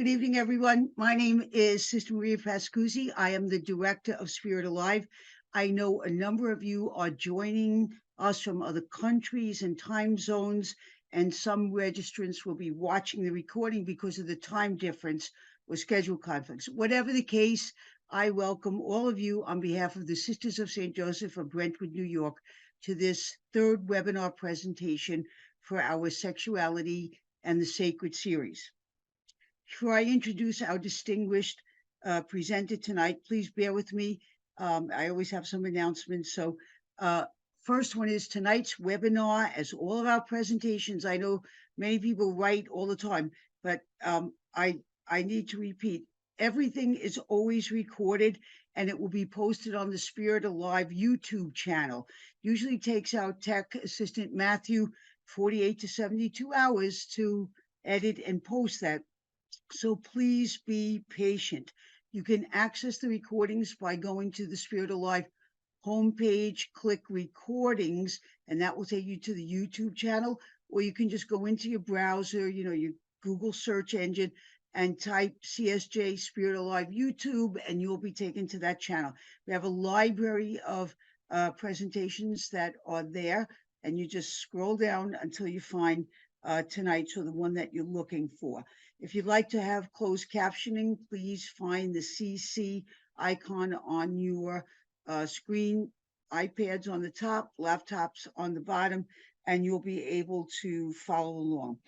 Good evening, everyone. My name is Sister Maria Pascuzzi. I am the director of Spirit Alive. I know a number of you are joining us from other countries and time zones, and some registrants will be watching the recording because of the time difference or schedule conflicts. Whatever the case, I welcome all of you on behalf of the Sisters of St. Joseph of Brentwood, New York, to this third webinar presentation for our Sexuality and the Sacred series. Before I introduce our distinguished presenter tonight, please bear with me. I always have some announcements. So first one is tonight's webinar, as all of our presentations. I know many people write all the time, but I need to repeat, everything is always recorded and it will be posted on the Spirit Alive YouTube channel. Usually takes our tech assistant, Matthew, 48 to 72 hours to edit and post that. So please be patient. You can access the recordings by going to the Spirit Alive homepage, click recordings, and that will take you to the YouTube channel. Or you can just go into your browser, your Google search engine, and type CSJ Spirit Alive YouTube, and you'll be taken to that channel. We have a library of presentations that are there, and you just scroll down until you find tonight's or the one that you're looking for. If you'd like to have closed captioning, please find the CC icon on your screen, iPads on the top, laptops on the bottom, and you'll be able to follow along.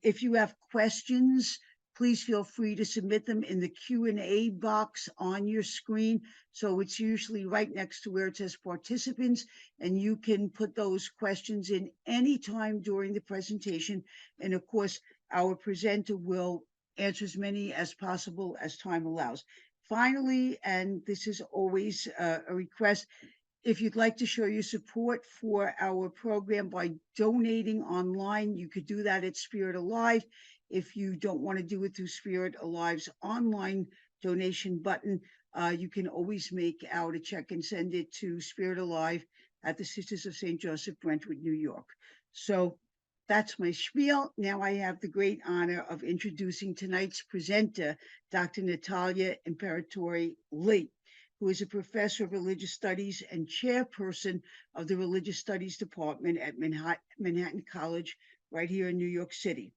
If you have questions, please feel free to submit them in the Q&A box on your screen. So it's usually right next to where it says participants, and you can put those questions in anytime during the presentation. And of course, our presenter will answer as many as possible as time allows. Finally, and this is always a request, if you'd like to show your support for our program by donating online, you could do that at Spirit Alive. If you don't want to do it through Spirit Alive's online donation button, you can always make out a check and send it to Spirit Alive at the Sisters of St. Joseph, Brentwood, New York. So that's my spiel. Now I have the great honor of introducing tonight's presenter, Dr. Natalia Imperatori Lee, who is a professor of religious studies and chairperson of the Religious Studies Department at Manhattan College, right here in New York City.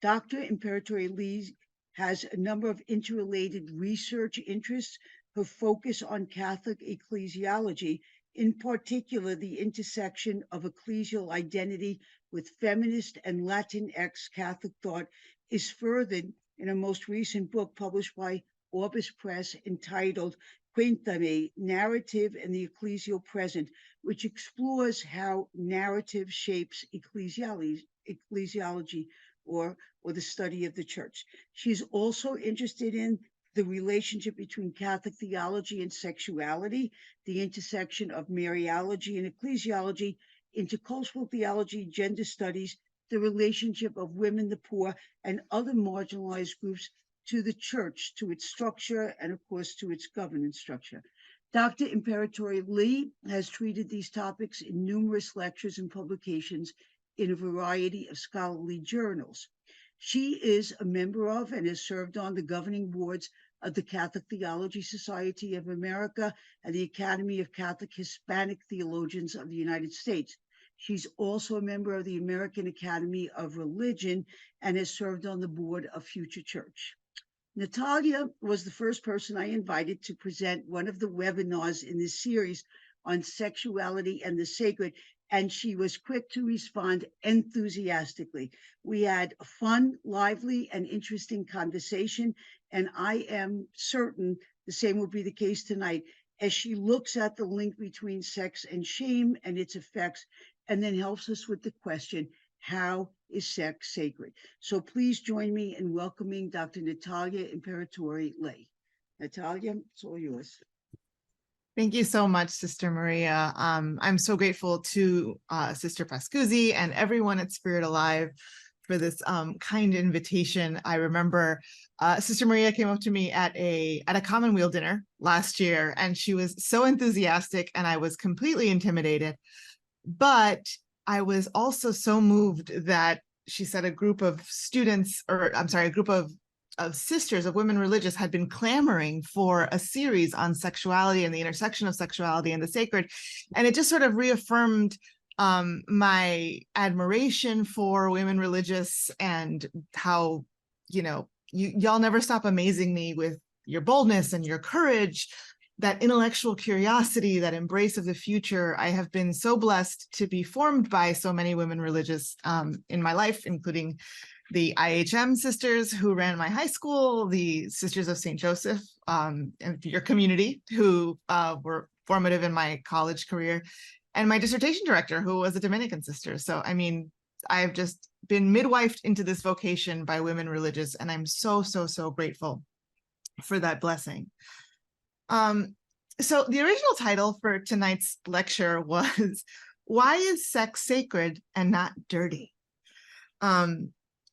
Dr. Imperatori Lee has a number of interrelated research interests. Her focus on Catholic ecclesiology, in particular the intersection of ecclesial identity with feminist and Latinx Catholic thought, is furthered in a most recent book published by Orbis Press entitled Cuéntame, Narrative and the Ecclesial Present, which explores how narrative shapes ecclesiology or the study of the church. She's also interested in the relationship between Catholic theology and sexuality, the intersection of Mariology and ecclesiology, intercultural theology, gender studies, the relationship of women, the poor, and other marginalized groups to the church, to its structure, and of course to its governance structure. Dr. Imperatori Lee has treated these topics in numerous lectures and publications in a variety of scholarly journals. She is a member of and has served on the governing boards of the Catholic Theology Society of America and the Academy of Catholic Hispanic Theologians of the United States. She's also a member of the American Academy of Religion and has served on the board of Future Church. Natalia was the first person I invited to present one of the webinars in this series on sexuality and the sacred, and she was quick to respond enthusiastically. We had a fun, lively, and interesting conversation, and I am certain the same will be the case tonight as she looks at the link between sex and shame and its effects, and then helps us with the question, how is sex sacred? So please join me in welcoming Dr. Natalia Imperatori Lee. Natalia, it's all yours. Thank you so much, Sister Maria. I'm so grateful to Sister Pascuzzi and everyone at Spirit Alive for this kind invitation. I remember Sister Maria came up to me at a Commonweal dinner last year, and she was so enthusiastic, and I was completely intimidated. But I was also so moved that she said a group of students, or I'm sorry, a group of sisters, of women religious, had been clamoring for a series on sexuality and the intersection of sexuality and the sacred. And it just sort of reaffirmed my admiration for women religious and how, y'all never stop amazing me with your boldness and your courage, that intellectual curiosity, that embrace of the future. I have been so blessed to be formed by so many women religious in my life, including the IHM sisters who ran my high school, the Sisters of St. Joseph, and your community, who were formative in my college career, and my dissertation director, who was a Dominican sister. So, I mean, I've just been midwifed into this vocation by women religious, and I'm so, so, so grateful for that blessing. So the original title for tonight's lecture was, Why is Sex Sacred and Not Dirty?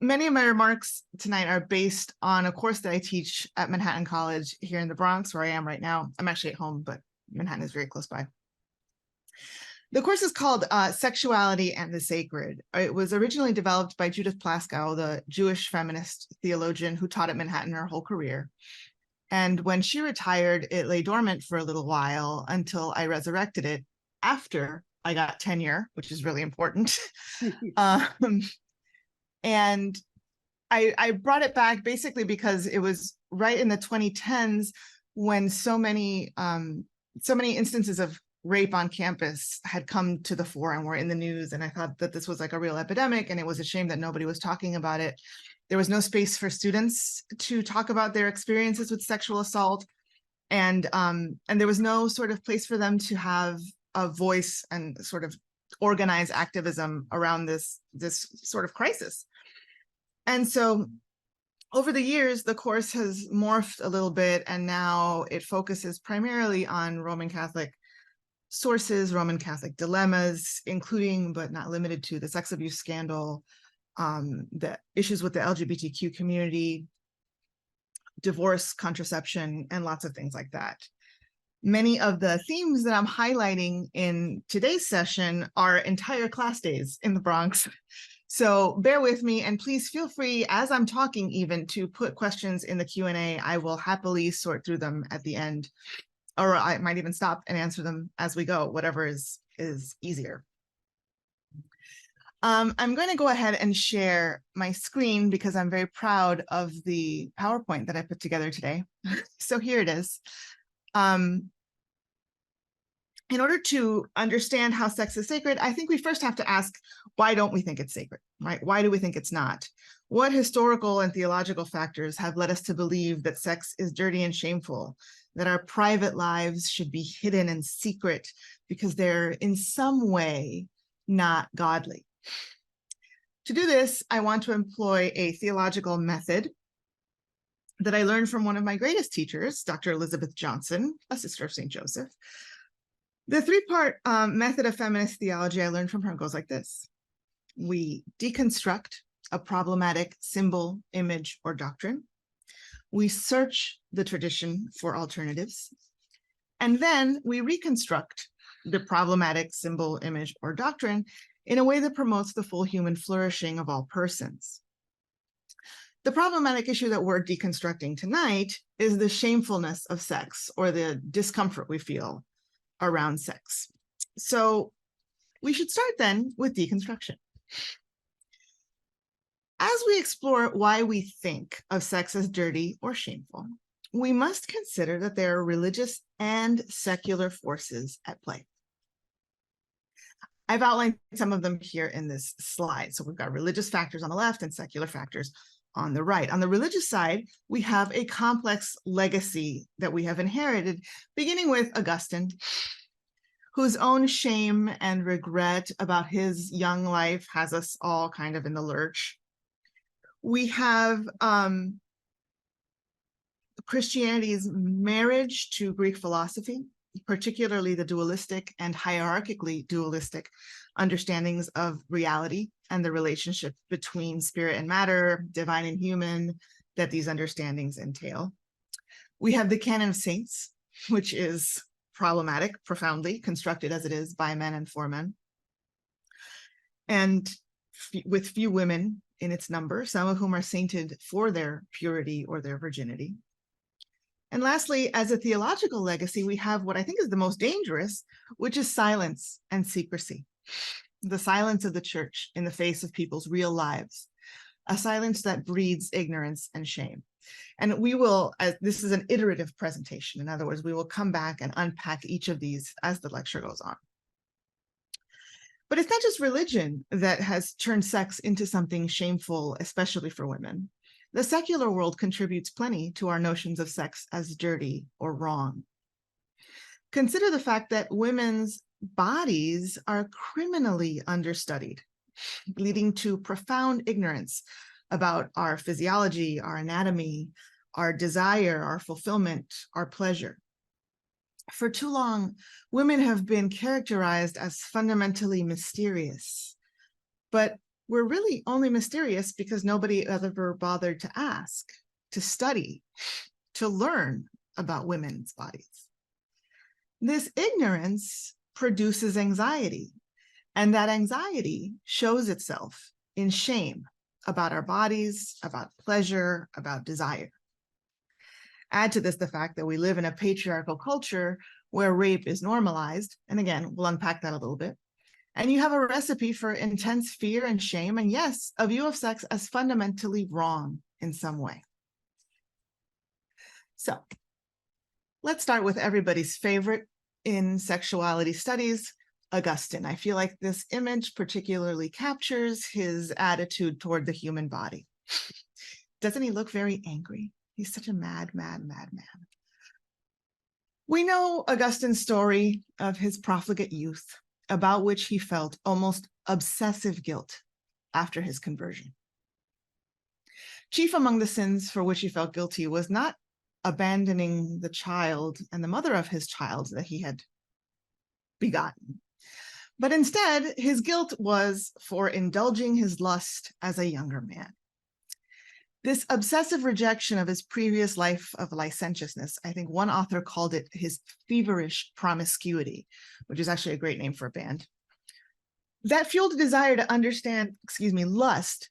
Many of my remarks tonight are based on a course that I teach at Manhattan College here in the Bronx, where I am right now. I'm actually at home, but Manhattan is very close by. The course is called Sexuality and the Sacred. It was originally developed by Judith Plaskow, the Jewish feminist theologian who taught at Manhattan her whole career. And when she retired, it lay dormant for a little while until I resurrected it after I got tenure, which is really important. And I brought it back basically because it was right in the 2010s when so many instances of rape on campus had come to the fore and were in the news. And I thought that this was like a real epidemic, and it was a shame that nobody was talking about it. There was no space for students to talk about their experiences with sexual assault. And there was no sort of place for them to have a voice and sort of organize activism around this sort of crisis. And so over the years, the course has morphed a little bit, and now it focuses primarily on Roman Catholic sources, Roman Catholic dilemmas, including but not limited to the sex abuse scandal, the issues with the LGBTQ community, divorce, contraception, and lots of things like that. Many of the themes that I'm highlighting in today's session are entire class days in the Bronx. So bear with me, and please feel free, as I'm talking even, to put questions in the Q&A. I will happily sort through them at the end, or I might even stop and answer them as we go, whatever is easier. I'm going to go ahead and share my screen because I'm very proud of the PowerPoint that I put together today. So here it is. In order to understand how sex is sacred, I think we first have to ask, why don't we think it's sacred, right? Why do we think it's not? What historical and theological factors have led us to believe that sex is dirty and shameful, that our private lives should be hidden and secret because they're in some way not godly? To do this, I want to employ a theological method that I learned from one of my greatest teachers, Dr. Elizabeth Johnson, a sister of St. Joseph. The three-part method of feminist theology I learned from her goes like this. We deconstruct a problematic symbol, image, or doctrine. We search the tradition for alternatives. And then we reconstruct the problematic symbol, image, or doctrine in a way that promotes the full human flourishing of all persons. The problematic issue that we're deconstructing tonight is the shamefulness of sex, or the discomfort we feel around sex. So we should start then with deconstruction. As we explore why we think of sex as dirty or shameful, we must consider that there are religious and secular forces at play. I've outlined some of them here in this slide. So we've got religious factors on the left and secular factors on the right. On the religious side, we have a complex legacy that we have inherited, beginning with Augustine, whose own shame and regret about his young life has us all kind of in the lurch. We have Christianity's marriage to Greek philosophy, particularly the dualistic and hierarchically dualistic understandings of reality and the relationship between spirit and matter, divine and human, that these understandings entail. We have the canon of saints, which is problematic, profoundly constructed as it is by men and for men, and with few women in its number, some of whom are sainted for their purity or their virginity. And lastly, as a theological legacy, we have what I think is the most dangerous, which is silence and secrecy. The silence of the church in the face of people's real lives, a silence that breeds ignorance and shame. And we will, this is an iterative presentation. In other words, we will come back and unpack each of these as the lecture goes on. But it's not just religion that has turned sex into something shameful, especially for women. The secular world contributes plenty to our notions of sex as dirty or wrong. Consider the fact that women's bodies are criminally understudied, leading to profound ignorance about our physiology, our anatomy, our desire, our fulfillment, our pleasure. For too long, women have been characterized as fundamentally mysterious, but we're really only mysterious because nobody ever bothered to ask, to study, to learn about women's bodies. This ignorance produces anxiety, and that anxiety shows itself in shame about our bodies, about pleasure, about desire. Add to this the fact that we live in a patriarchal culture where rape is normalized, and again, we'll unpack that a little bit. And you have a recipe for intense fear and shame, and yes, a view of sex as fundamentally wrong in some way. So let's start with everybody's favorite in sexuality studies, Augustine. I feel like this image particularly captures his attitude toward the human body. Doesn't he look very angry? He's such a mad man. We know Augustine's story of his profligate youth, about which he felt almost obsessive guilt after his conversion. Chief among the sins for which he felt guilty was not abandoning the child and the mother of his child that he had begotten, but instead his guilt was for indulging his lust as a younger man. This obsessive rejection of his previous life of licentiousness, I think one author called it his feverish promiscuity, which is actually a great name for a band. That fueled a desire to understand, lust,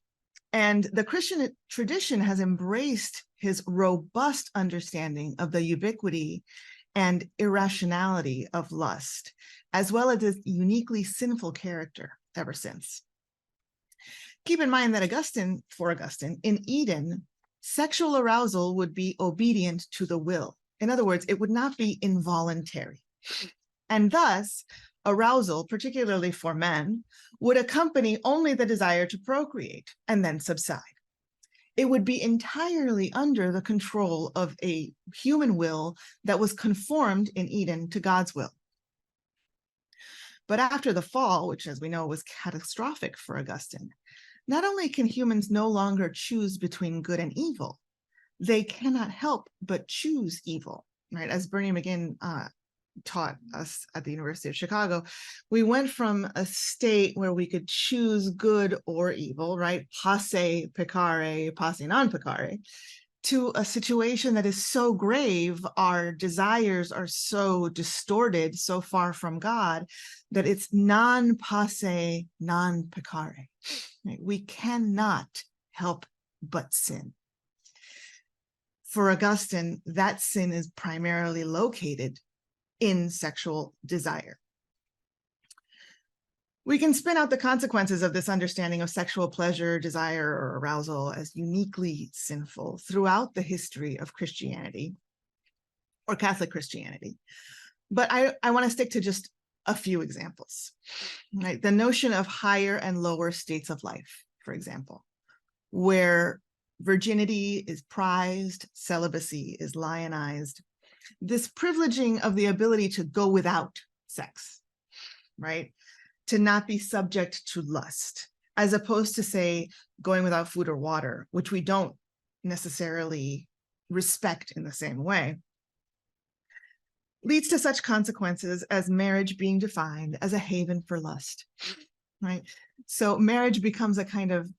and the Christian tradition has embraced his robust understanding of the ubiquity and irrationality of lust, as well as his uniquely sinful character ever since. Keep in mind that for Augustine, in Eden, sexual arousal would be obedient to the will. In other words, it would not be involuntary. And thus, arousal, particularly for men, would accompany only the desire to procreate and then subside. It would be entirely under the control of a human will that was conformed in Eden to God's will. But after the fall, which as we know was catastrophic for Augustine, not only can humans no longer choose between good and evil, they cannot help but choose evil, right? As Bernie McGinn taught us at the University of Chicago, we went from a state where we could choose good or evil, right? Posse peccare, posse non peccare, to a situation that is so grave, our desires are so distorted, so far from God, that it's non posse, non peccare. Right? We cannot help but sin. For Augustine, that sin is primarily located in sexual desire. We can spin out the consequences of this understanding of sexual pleasure, desire, or arousal as uniquely sinful throughout the history of Christianity, or Catholic Christianity. But I want to stick to just a few examples. Right? The notion of higher and lower states of life, for example, where virginity is prized, celibacy is lionized, this privileging of the ability to go without sex, right? To not be subject to lust, as opposed to, say, going without food or water, which we don't necessarily respect in the same way, leads to such consequences as marriage being defined as a haven for lust, right? So marriage becomes a kind of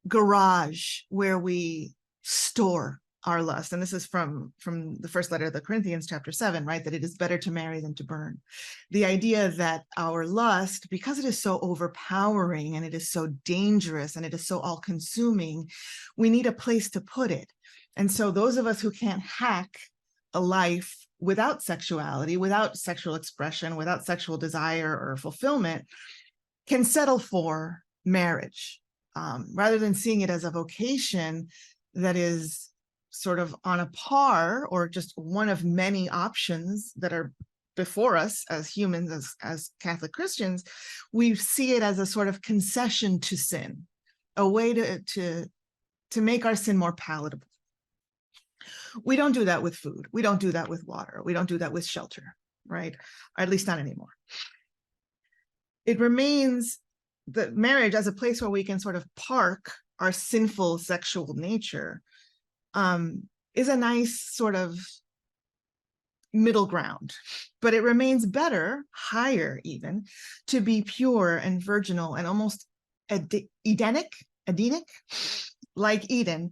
garage where we store our lust. And this is from the first letter of the Corinthians, chapter 7, right? That it is better to marry than to burn. The idea that our lust, because it is so overpowering and it is so dangerous and it is so all-consuming, we need a place to put it. And so those of us who can't hack a life without sexuality, without sexual expression, without sexual desire or fulfillment, can settle for marriage, rather than seeing it as a vocation that is sort of on a par or just one of many options that are before us as humans, as Catholic Christians. We see it as a sort of concession to sin, a way to make our sin more palatable. We don't do that with food. We don't do that with water. We don't do that with shelter, right? Or at least not anymore. It remains that marriage as a place where we can sort of park our sinful sexual nature is a nice sort of middle ground, but it remains better, higher even, to be pure and virginal and almost Edenic, like Eden,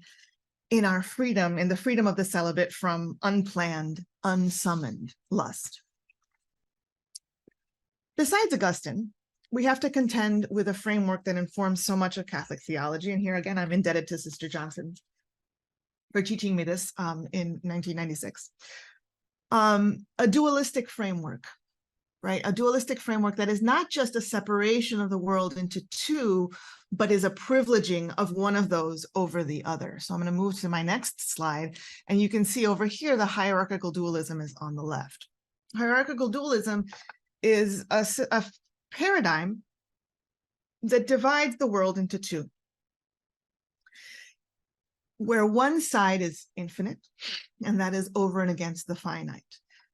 in our freedom, in the freedom of the celibate from unplanned, unsummoned lust. Besides Augustine, we have to contend with a framework that informs so much of Catholic theology. And here again, I'm indebted to Sister Johnson for teaching me this in 1996. A dualistic framework, right? A dualistic framework that is not just a separation of the world into two, but is a privileging of one of those over the other. So I'm going to move to my next slide, and you can see over here the hierarchical dualism is on the left. Hierarchical dualism is a paradigm that divides the world into two, where one side is infinite, and that is over and against the finite.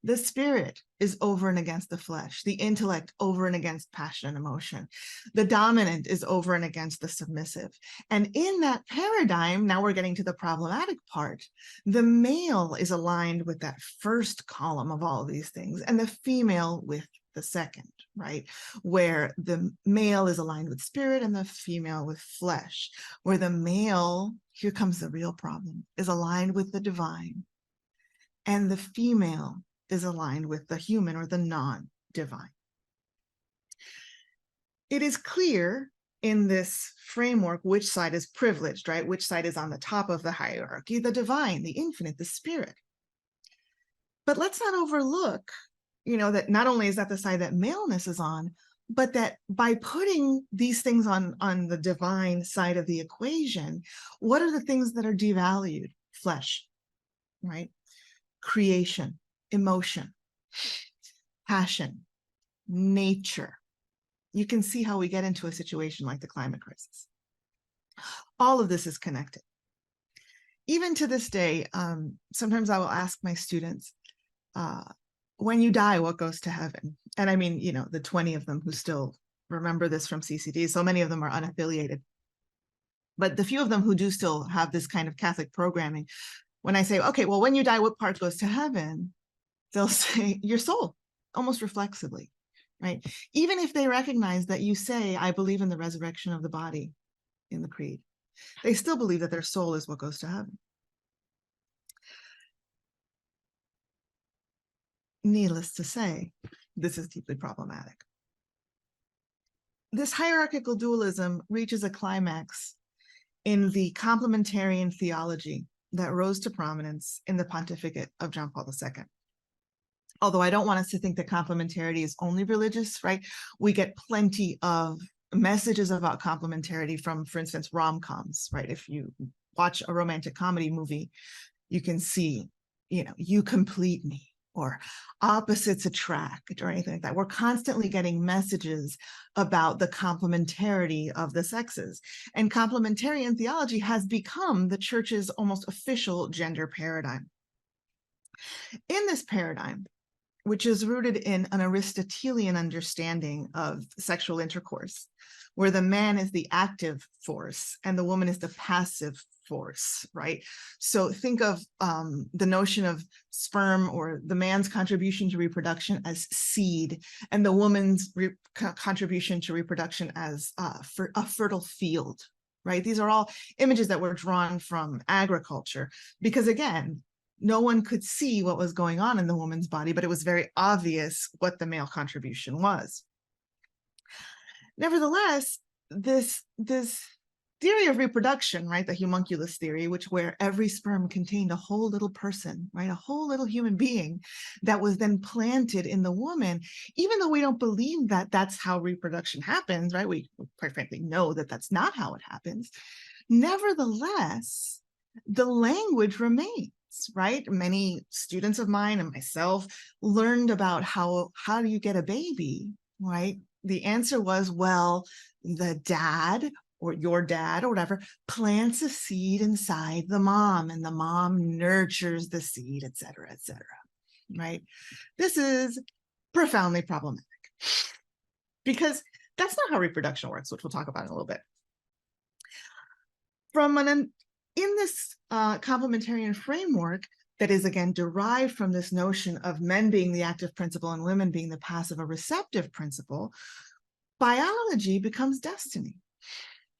The spirit is over and against the flesh, the intellect over and against passion and emotion. The dominant is over and against the submissive. And in that paradigm, now we're getting to the problematic part, the male is aligned with that first column of all of these things, and the female with the second, right? Where the male is aligned with spirit and the female with flesh, where the male, here comes the real problem, is aligned with the divine, and the female is aligned with the human or the non-divine. It is clear in this framework which side is privileged, right? Which side is on the top of the hierarchy, the divine, the infinite, the spirit. But let's not overlook, that not only is that the side that maleness is on, but that by putting these things on the divine side of the equation, what are the things that are devalued? Flesh, right? Creation, emotion, passion, nature. You can see how we get into a situation like the climate crisis. All of this is connected. Even to this day, sometimes I will ask my students, when you die, what goes to heaven? And I mean, the 20 of them who still remember this from CCD, so many of them are unaffiliated. But the few of them who do still have this kind of Catholic programming, when I say, okay, well, when you die, what part goes to heaven? They'll say your soul, almost reflexively, right? Even if they recognize that you say, I believe in the resurrection of the body in the creed, they still believe that their soul is what goes to heaven. Needless to say, this is deeply problematic. This hierarchical dualism reaches a climax in the complementarian theology that rose to prominence in the pontificate of John Paul II. Although I don't want us to think that complementarity is only religious, right? We get plenty of messages about complementarity from, for instance, rom-coms, right? If you watch a romantic comedy movie, you can see, you complete me, or opposites attract, or anything like that. We're constantly getting messages about the complementarity of the sexes. And complementarian theology has become the church's almost official gender paradigm. In this paradigm, which is rooted in an Aristotelian understanding of sexual intercourse, where the man is the active force and the woman is the passive force, right? So think of the notion of sperm or the man's contribution to reproduction as seed, and the woman's contribution to reproduction as a fertile field, right? These are all images that were drawn from agriculture because, again, no one could see what was going on in the woman's body, but it was very obvious what the male contribution was. Nevertheless, this theory of reproduction, right, the homunculus theory, where every sperm contained a whole little person, right, a whole little human being that was then planted in the woman, even though we don't believe that that's how reproduction happens, right, we quite frankly know that that's not how it happens. Nevertheless, the language remains, right? Many students of mine and myself learned about how do you get a baby, right? The answer was, well, the dad or your dad or whatever plants a seed inside the mom, and the mom nurtures the seed, et cetera, right? This is profoundly problematic because that's not how reproduction works, which we'll talk about in a little bit. In this complementarian framework that is, again, derived from this notion of men being the active principle and women being the passive or receptive principle, biology becomes destiny,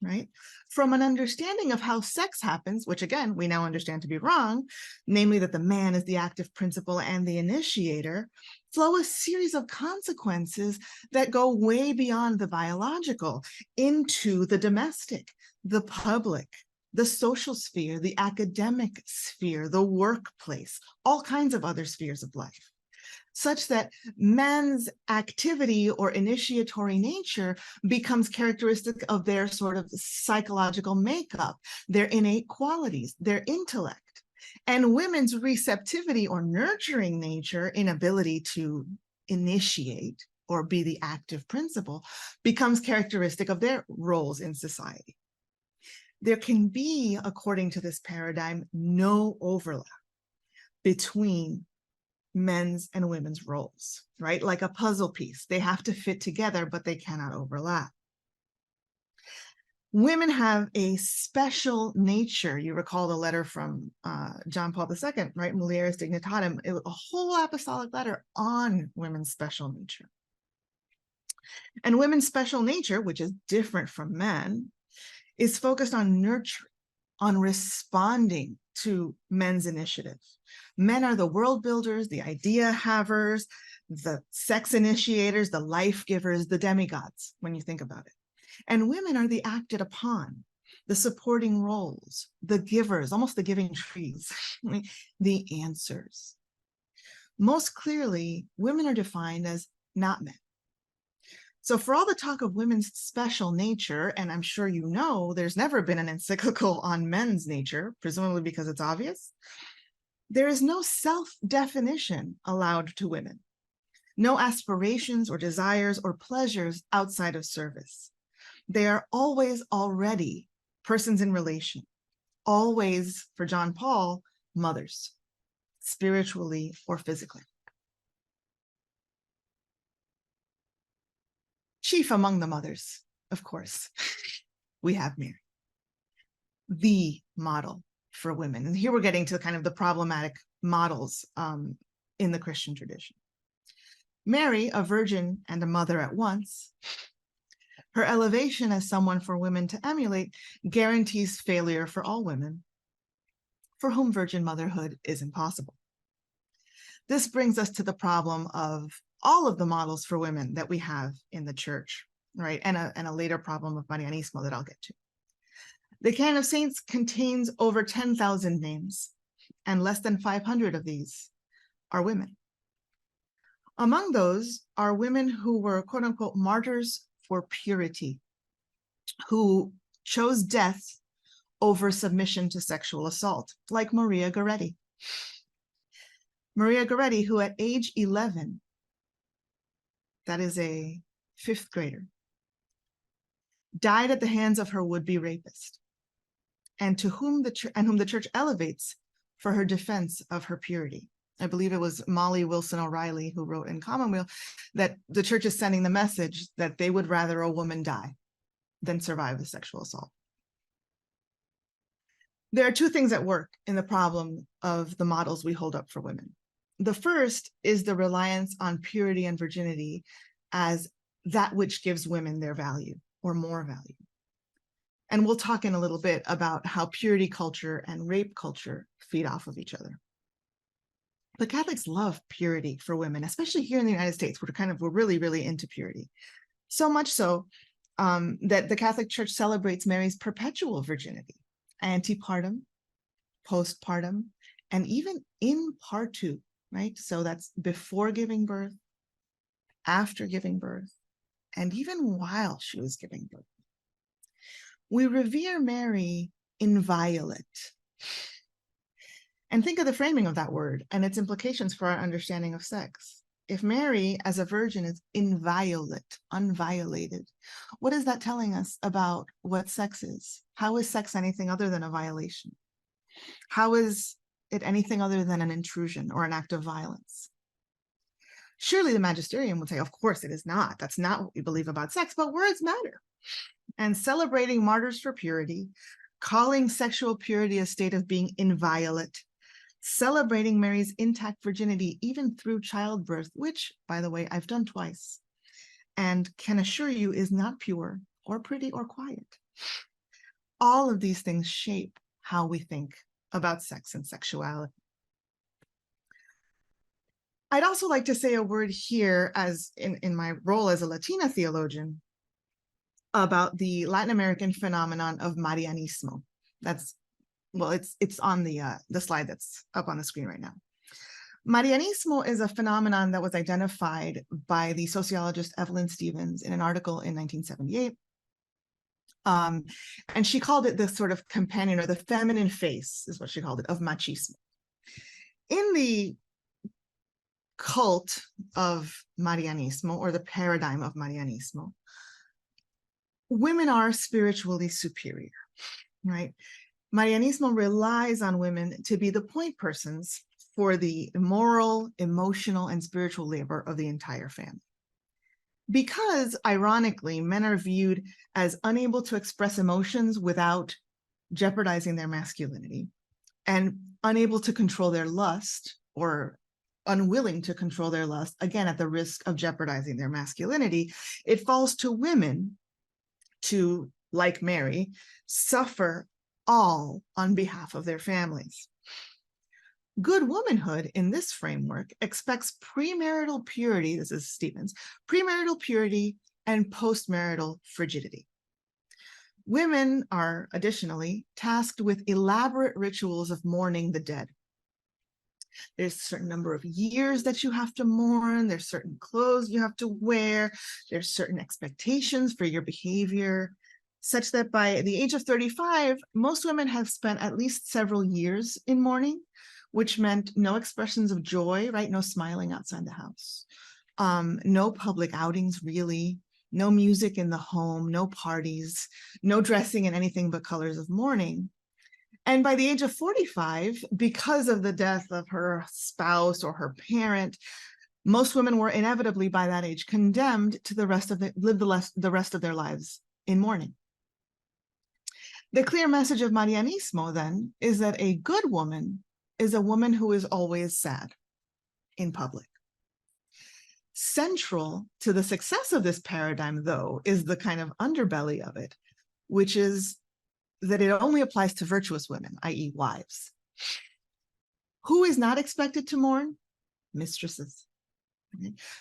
right? From an understanding of how sex happens, which, again, we now understand to be wrong, namely that the man is the active principle and the initiator, flow a series of consequences that go way beyond the biological into the domestic, the public, the social sphere, the academic sphere, the workplace, all kinds of other spheres of life, such that men's activity or initiatory nature becomes characteristic of their sort of psychological makeup, their innate qualities, their intellect, and women's receptivity or nurturing nature, inability to initiate or be the active principle, becomes characteristic of their roles in society. There can be, according to this paradigm, no overlap between men's and women's roles, right? Like a puzzle piece. They have to fit together, but they cannot overlap. Women have a special nature. You recall the letter from John Paul II, right? Mulieris Dignitatem, a whole apostolic letter on women's special nature. And women's special nature, which is different from men, is focused on nurturing, on responding to men's initiative. Men are the world builders, the idea havers, the sex initiators, the life givers, the demigods, when you think about it. And women are the acted upon, the supporting roles, the givers, almost the giving trees, the answers. Most clearly, women are defined as not men. So for all the talk of women's special nature, and I'm sure you know, there's never been an encyclical on men's nature, presumably because it's obvious, there is no self-definition allowed to women, no aspirations or desires or pleasures outside of service. They are always already persons in relation, always, for John Paul, mothers, spiritually or physically. Chief among the mothers, of course, we have Mary, the model for women. And here we're getting to kind of the problematic models in the Christian tradition. Mary, a virgin and a mother at once, her elevation as someone for women to emulate guarantees failure for all women, for whom virgin motherhood is impossible. This brings us to the problem of all of the models for women that we have in the church, right? And a later problem of Marianismo that I'll get to. The Canon of Saints contains over 10,000 names, and less than 500 of these are women. Among those are women who were, quote unquote, martyrs for purity, who chose death over submission to sexual assault, like Maria Goretti. Maria Goretti, who at age 11, that is a 5th grader, died at the hands of her would-be rapist, and whom the church elevates for her defense of her purity. I believe it was Molly Wilson O'Reilly who wrote in Commonweal that the church is sending the message that they would rather a woman die than survive a sexual assault. There are two things at work in the problem of the models we hold up for women. The first is the reliance on purity and virginity as that which gives women their value or more value. And we'll talk in a little bit about how purity culture and rape culture feed off of each other. But Catholics love purity for women, especially here in the United States. We're really, really into purity. So much so that the Catholic Church celebrates Mary's perpetual virginity, antepartum, postpartum, and even in partu, right? So that's before giving birth, after giving birth, and even while she was giving birth. We revere Mary inviolate. And think of the framing of that word and its implications for our understanding of sex. If Mary as a virgin is inviolate, unviolated, what is that telling us about what sex is? How is sex anything other than a violation? How is it anything other than an intrusion or an act of violence? Surely the magisterium would say, of course it is not. That's not what we believe about sex, but words matter. And celebrating martyrs for purity, calling sexual purity a state of being inviolate, celebrating Mary's intact virginity even through childbirth, which, by the way, I've done twice, and can assure you is not pure or pretty or quiet. All of these things shape how we think about sex and sexuality. I'd also like to say a word here, as in my role as a Latina theologian, about the Latin American phenomenon of Marianismo. It's on the slide that's up on the screen right now. Marianismo is a phenomenon that was identified by the sociologist Evelyn Stevens in an article in 1978. And she called it the sort of companion, or the feminine face is what she called it, of machismo. In the cult of Marianismo, or the paradigm of Marianismo, women are spiritually superior, right? Marianismo relies on women to be the point persons for the moral, emotional, and spiritual labor of the entire family. Because, ironically, men are viewed as unable to express emotions without jeopardizing their masculinity, and unable to control their lust, or unwilling to control their lust, again, at the risk of jeopardizing their masculinity, it falls to women to, like Mary, suffer all on behalf of their families. Good womanhood in this framework expects premarital purity, this is Stevens, premarital purity and postmarital frigidity. Women are additionally tasked with elaborate rituals of mourning the dead. There's a certain number of years that you have to mourn, there's certain clothes you have to wear, there's certain expectations for your behavior, such that by the age of 35, most women have spent at least several years in mourning, which meant no expressions of joy, right? No smiling outside the house, no public outings really, no music in the home, no parties, no dressing in anything but colors of mourning. And by the age of 45, because of the death of her spouse or her parent, most women were inevitably by that age condemned to live the rest of their lives in mourning. The clear message of Marianismo, then, is that a good woman is a woman who is always sad in public. Central to the success of this paradigm, though, is the kind of underbelly of it, which is that it only applies to virtuous women, i.e. wives. Who is not expected to mourn? Mistresses.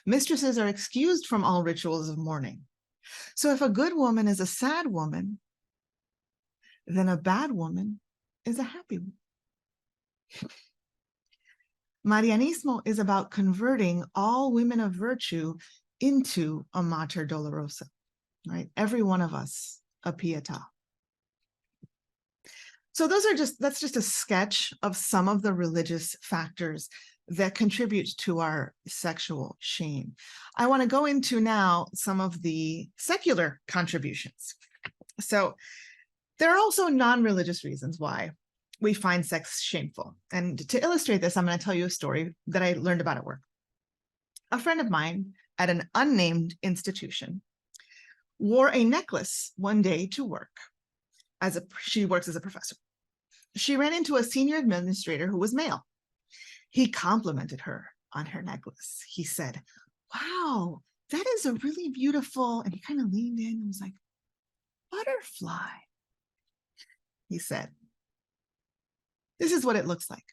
Mistresses are excused from all rituals of mourning. So if a good woman is a sad woman, then a bad woman is a happy woman. Marianismo is about converting all women of virtue into a Mater Dolorosa, right? Every one of us, a Pietà. So that's just a sketch of some of the religious factors that contribute to our sexual shame. I want to go into now some of the secular contributions. So there are also non-religious reasons why we find sex shameful. And to illustrate this, I'm going to tell you a story that I learned about at work. A friend of mine at an unnamed institution wore a necklace one day to work. She works as a professor. She ran into a senior administrator who was male. He complimented her on her necklace. He said, "Wow, that is a really beautiful," and he kind of leaned in and was like, "butterfly." he said. This is what it looks like.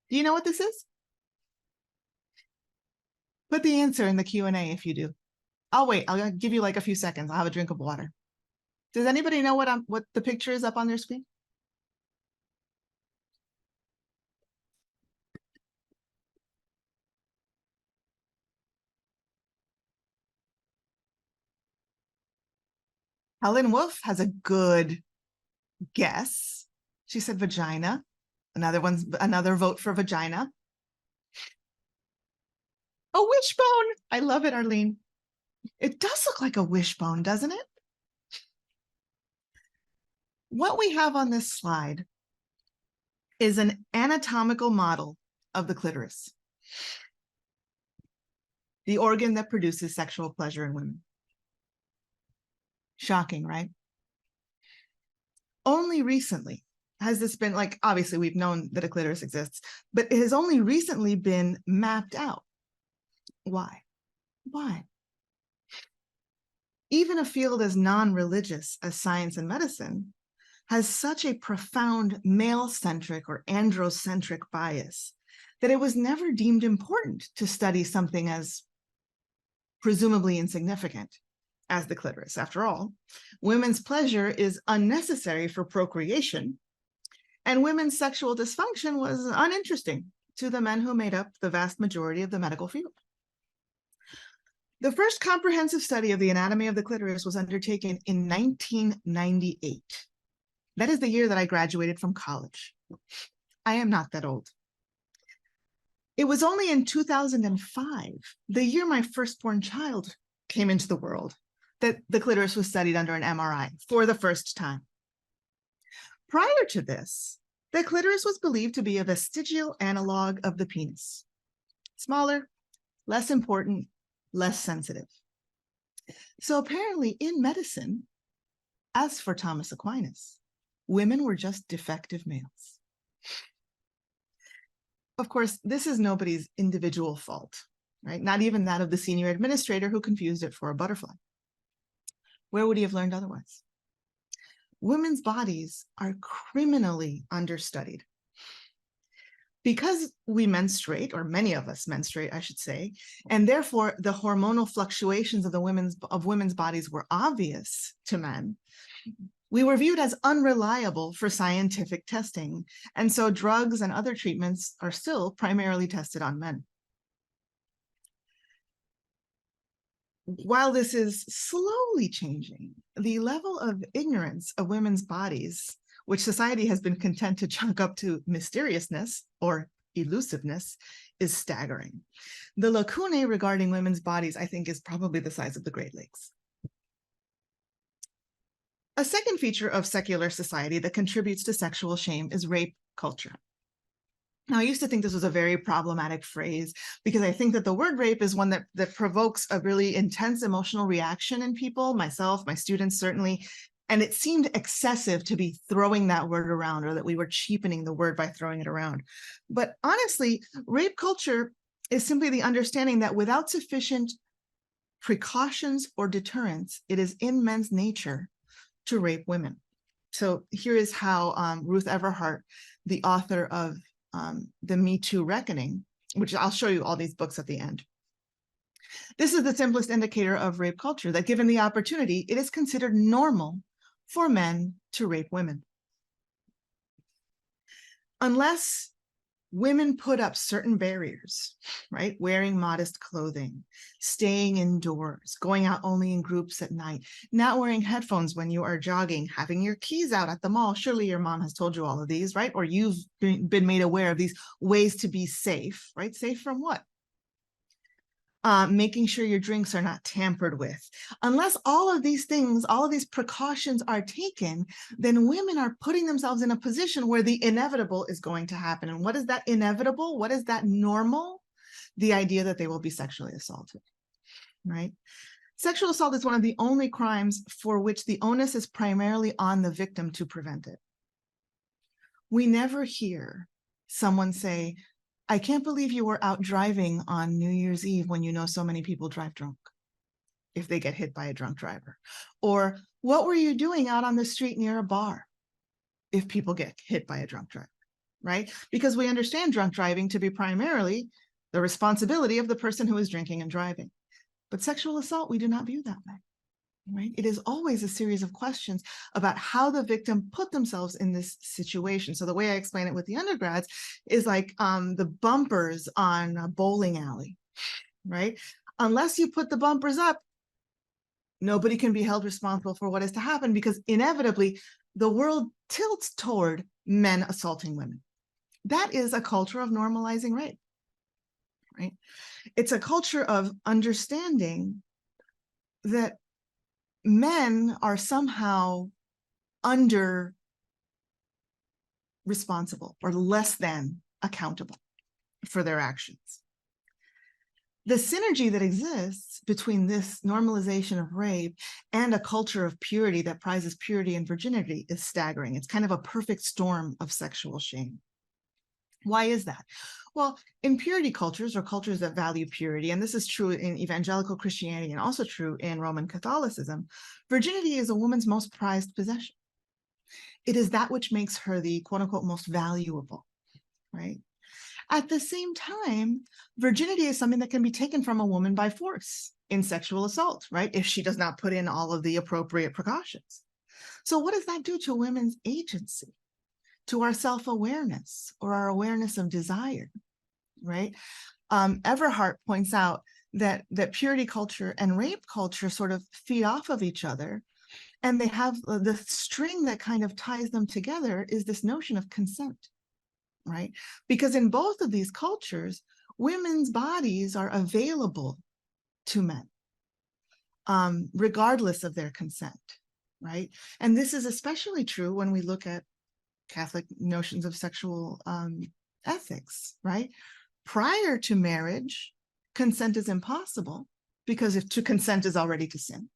Do you know what this is? Put the answer in the Q&A if you do. I'll wait. I'll give you like a few seconds. I'll have a drink of water. Does anybody know what the picture is up on their screen? Helen Wolf has a good guess. She said vagina. Another vote for vagina. A wishbone. I love it, Arlene. It does look like a wishbone, doesn't it? What we have on this slide is an anatomical model of the clitoris, the organ that produces sexual pleasure in women. Shocking, right? Only recently has this been, like, obviously we've known that a clitoris exists, but it has only recently been mapped out. Why? Why? Even a field as non-religious as science and medicine has such a profound male-centric or androcentric bias that it was never deemed important to study something as presumably insignificant as the clitoris. After all, women's pleasure is unnecessary for procreation, and women's sexual dysfunction was uninteresting to the men who made up the vast majority of the medical field. The first comprehensive study of the anatomy of the clitoris was undertaken in 1998. That is the year that I graduated from college. I am not that old. It was only in 2005, the year my firstborn child came into the world, that the clitoris was studied under an MRI for the first time. Prior to this, the clitoris was believed to be a vestigial analog of the penis. Smaller, less important, less sensitive. So apparently in medicine, as for Thomas Aquinas, women were just defective males. Of course, this is nobody's individual fault, right? Not even that of the senior administrator who confused it for a butterfly. Where would he have learned otherwise? Women's bodies are criminally understudied. Because we menstruate, or many of us menstruate, I should say, and therefore the hormonal fluctuations of women's bodies were obvious to men, we were viewed as unreliable for scientific testing. And so drugs and other treatments are still primarily tested on men. While this is slowly changing, the level of ignorance of women's bodies, which society has been content to chalk up to mysteriousness or elusiveness, is staggering. The lacunae regarding women's bodies, I think, is probably the size of the Great Lakes. A second feature of secular society that contributes to sexual shame is rape culture. Now, I used to think this was a very problematic phrase because I think that the word rape is one that provokes a really intense emotional reaction in people, myself, my students certainly, and it seemed excessive to be throwing that word around, or that we were cheapening the word by throwing it around. But honestly, rape culture is simply the understanding that without sufficient precautions or deterrence, it is in men's nature to rape women. So here is how Ruth Everhart, the author of the Me Too Reckoning, which I'll show you all these books at the end. This is the simplest indicator of rape culture, that given the opportunity, it is considered normal for men to rape women. Unless women put up certain barriers, right? Wearing modest clothing, staying indoors, going out only in groups at night, not wearing headphones when you are jogging, having your keys out at the mall. Surely your mom has told you all of these, right? Or you've been made aware of these ways to be safe, right? Safe from what? Making sure your drinks are not tampered with. Unless all of these things, all of these precautions are taken, then women are putting themselves in a position where the inevitable is going to happen. And what is that inevitable? What is that normal? The idea that they will be sexually assaulted, right? Sexual assault is one of the only crimes for which the onus is primarily on the victim to prevent it. We never hear someone say, I can't believe you were out driving on New Year's Eve when you know so many people drive drunk, if they get hit by a drunk driver. Or, What were you doing out on the street near a bar if people get hit by a drunk driver, right? Because we understand drunk driving to be primarily the responsibility of the person who is drinking and driving. But sexual assault, we do not view that way, right? It is always a series of questions about how the victim put themselves in this situation. So the way I explain it with the undergrads is like the bumpers on a bowling alley, right? Unless you put the bumpers up, nobody can be held responsible for what is to happen, because inevitably the world tilts toward men assaulting women. That is a culture of normalizing rape, right? It's a culture of understanding that men are somehow under responsible or less than accountable for their actions. The synergy that exists between this normalization of rape and a culture of purity that prizes purity and virginity is staggering. It's kind of a perfect storm of sexual shame. Why is that? Well, in purity cultures, or cultures that value purity, and this is true in evangelical Christianity and also true in Roman Catholicism, virginity is a woman's most prized possession. It is that which makes her the quote unquote most valuable, right? At the same time, virginity is something that can be taken from a woman by force in sexual assault, right? If she does not put in all of the appropriate precautions. So what does that do to women's agency, to our self-awareness or our awareness of desire, right? Everhart points out that purity culture and rape culture sort of feed off of each other, and they have the string that kind of ties them together is this notion of consent, right? Because in both of these cultures, women's bodies are available to men, regardless of their consent, right? And this is especially true when we look at Catholic notions of sexual ethics, right? Prior to marriage, consent is impossible, because if to consent is already to sin.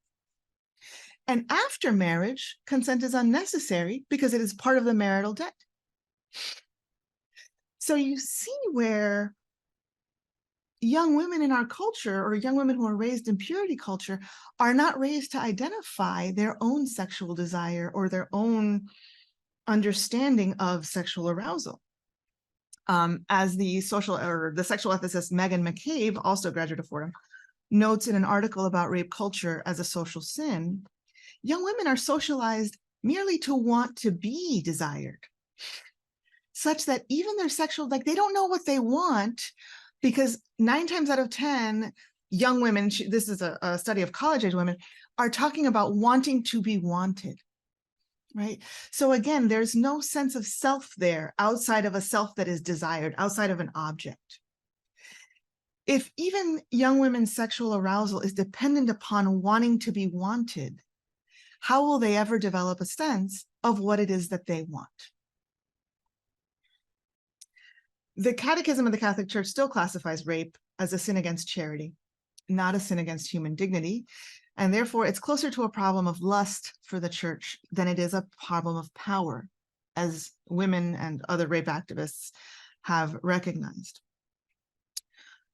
And after marriage, consent is unnecessary because it is part of the marital debt. So you see where young women in our culture, or young women who are raised in purity culture, are not raised to identify their own sexual desire or their own understanding of sexual arousal. As the sexual ethicist Megan McCabe, also a graduate of Fordham, notes in an article about rape culture as a social sin, young women are socialized merely to want to be desired, such that even their sexual, like they don't know what they want, because 9 times out of 10, young women, this is a study of college-age women, are talking about wanting to be wanted, right? So again, there's no sense of self there outside of a self that is desired, outside of an object. If even young women's sexual arousal is dependent upon wanting to be wanted, how will they ever develop a sense of what it is that they want? The Catechism of the Catholic Church still classifies rape as a sin against charity, not a sin against human dignity. And therefore, it's closer to a problem of lust for the church than it is a problem of power, as women and other rape activists have recognized.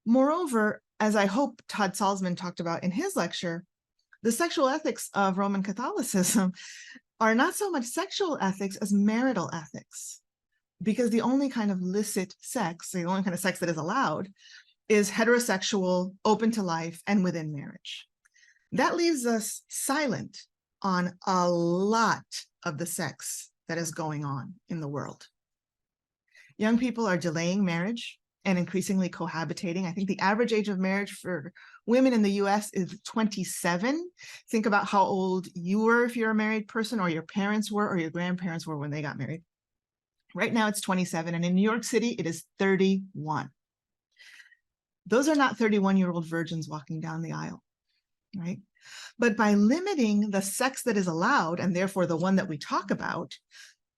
Moreover, as I hope Todd Salzman talked about in his lecture, the sexual ethics of Roman Catholicism are not so much sexual ethics as marital ethics, because the only kind of licit sex, the only kind of sex that is allowed, is heterosexual, open to life, and within marriage. That leaves us silent on a lot of the sex that is going on in the world. Young people are delaying marriage and increasingly cohabitating. I think the average age of marriage for women in the US is 27. Think about how old you were if you're a married person, or your parents were, or your grandparents were when they got married. Right now it's 27, and in New York City, it is 31. Those are not 31-year-old virgins walking down the aisle, right? But by limiting the sex that is allowed, and therefore the one that we talk about,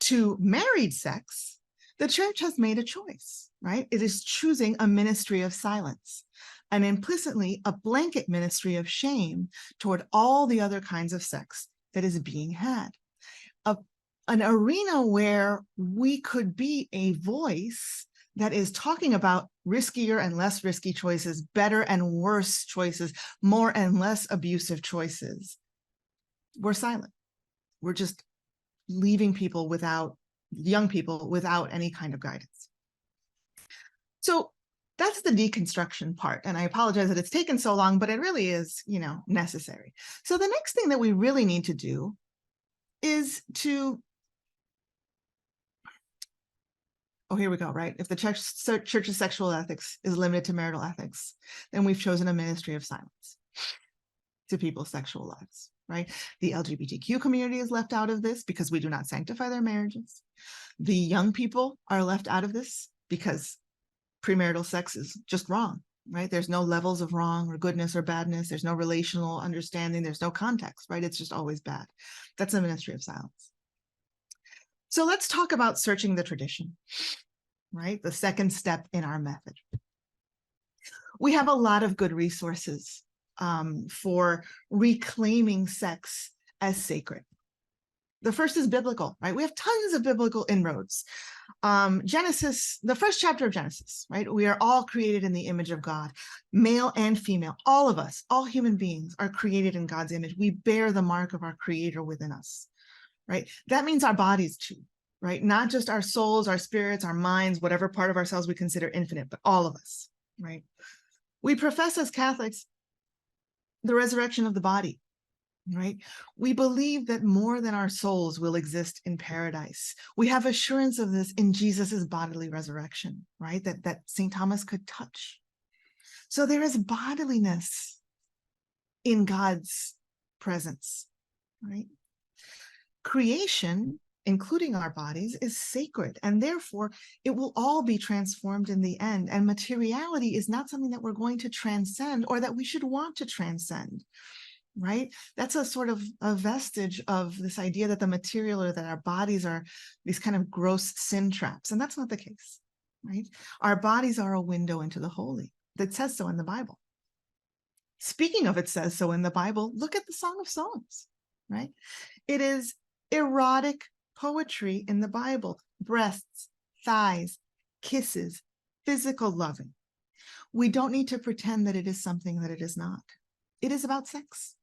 to married sex, the church has made a choice, right? It is choosing a ministry of silence, and implicitly a blanket ministry of shame toward all the other kinds of sex that is being had. An arena where we could be a voice that is talking about riskier and less risky choices, better and worse choices, more and less abusive choices. We're silent. We're just leaving people without, young people without any kind of guidance. So that's the deconstruction part. And I apologize that it's taken so long, but it really is, necessary. So the next thing that we really need to do is to, oh, here we go, right? If the church's sexual ethics is limited to marital ethics, then we've chosen a ministry of silence to people's sexual lives, right? The LGBTQ community is left out of this because we do not sanctify their marriages. The young people are left out of this because premarital sex is just wrong, right? There's no levels of wrong or goodness or badness. There's no relational understanding. There's no context, right? It's just always bad. That's a ministry of silence. So let's talk about searching the tradition, right? The second step in our method. We have a lot of good resources for reclaiming sex as sacred. The first is biblical, right? We have tons of biblical inroads. Genesis, the first chapter of Genesis, right? We are all created in the image of God, male and female. All of us, all human beings are created in God's image. We bear the mark of our Creator within us, right? That means our bodies too, right? Not just our souls, our spirits, our minds, whatever part of ourselves we consider infinite, but all of us, right? We profess as Catholics the resurrection of the body, right? We believe that more than our souls will exist in paradise. We have assurance of this in Jesus's bodily resurrection, right? That St. Thomas could touch. So there is bodiliness in God's presence, right? Creation, including our bodies, is sacred, and therefore it will all be transformed in the end. And materiality is not something that we're going to transcend or that we should want to transcend, right? That's a sort of a vestige of this idea that the material or that our bodies are these kind of gross sin traps. And that's not the case, right? Our bodies are a window into the holy. That says so in the Bible. Speaking of it says so in the Bible, look at the Song of Songs, right? It is erotic poetry in the Bible, breasts, thighs, kisses, physical loving. We don't need to pretend that it is something that it is not. It is about sex.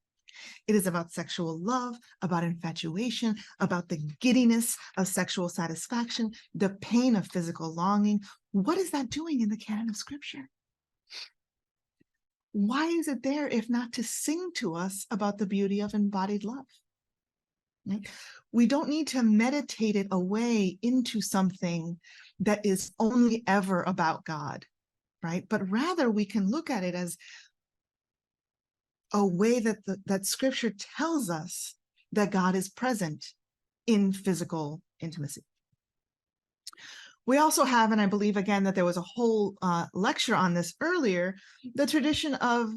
It is about sexual love, about infatuation, about the giddiness of sexual satisfaction, the pain of physical longing. What is that doing in the canon of Scripture? Why is it there if not to sing to us about the beauty of embodied love? Right? We don't need to meditate it away into something that is only ever about God, right? But rather we can look at it as a way that Scripture tells us that God is present in physical intimacy. We also have, and I believe again that there was a whole lecture on this earlier, the tradition of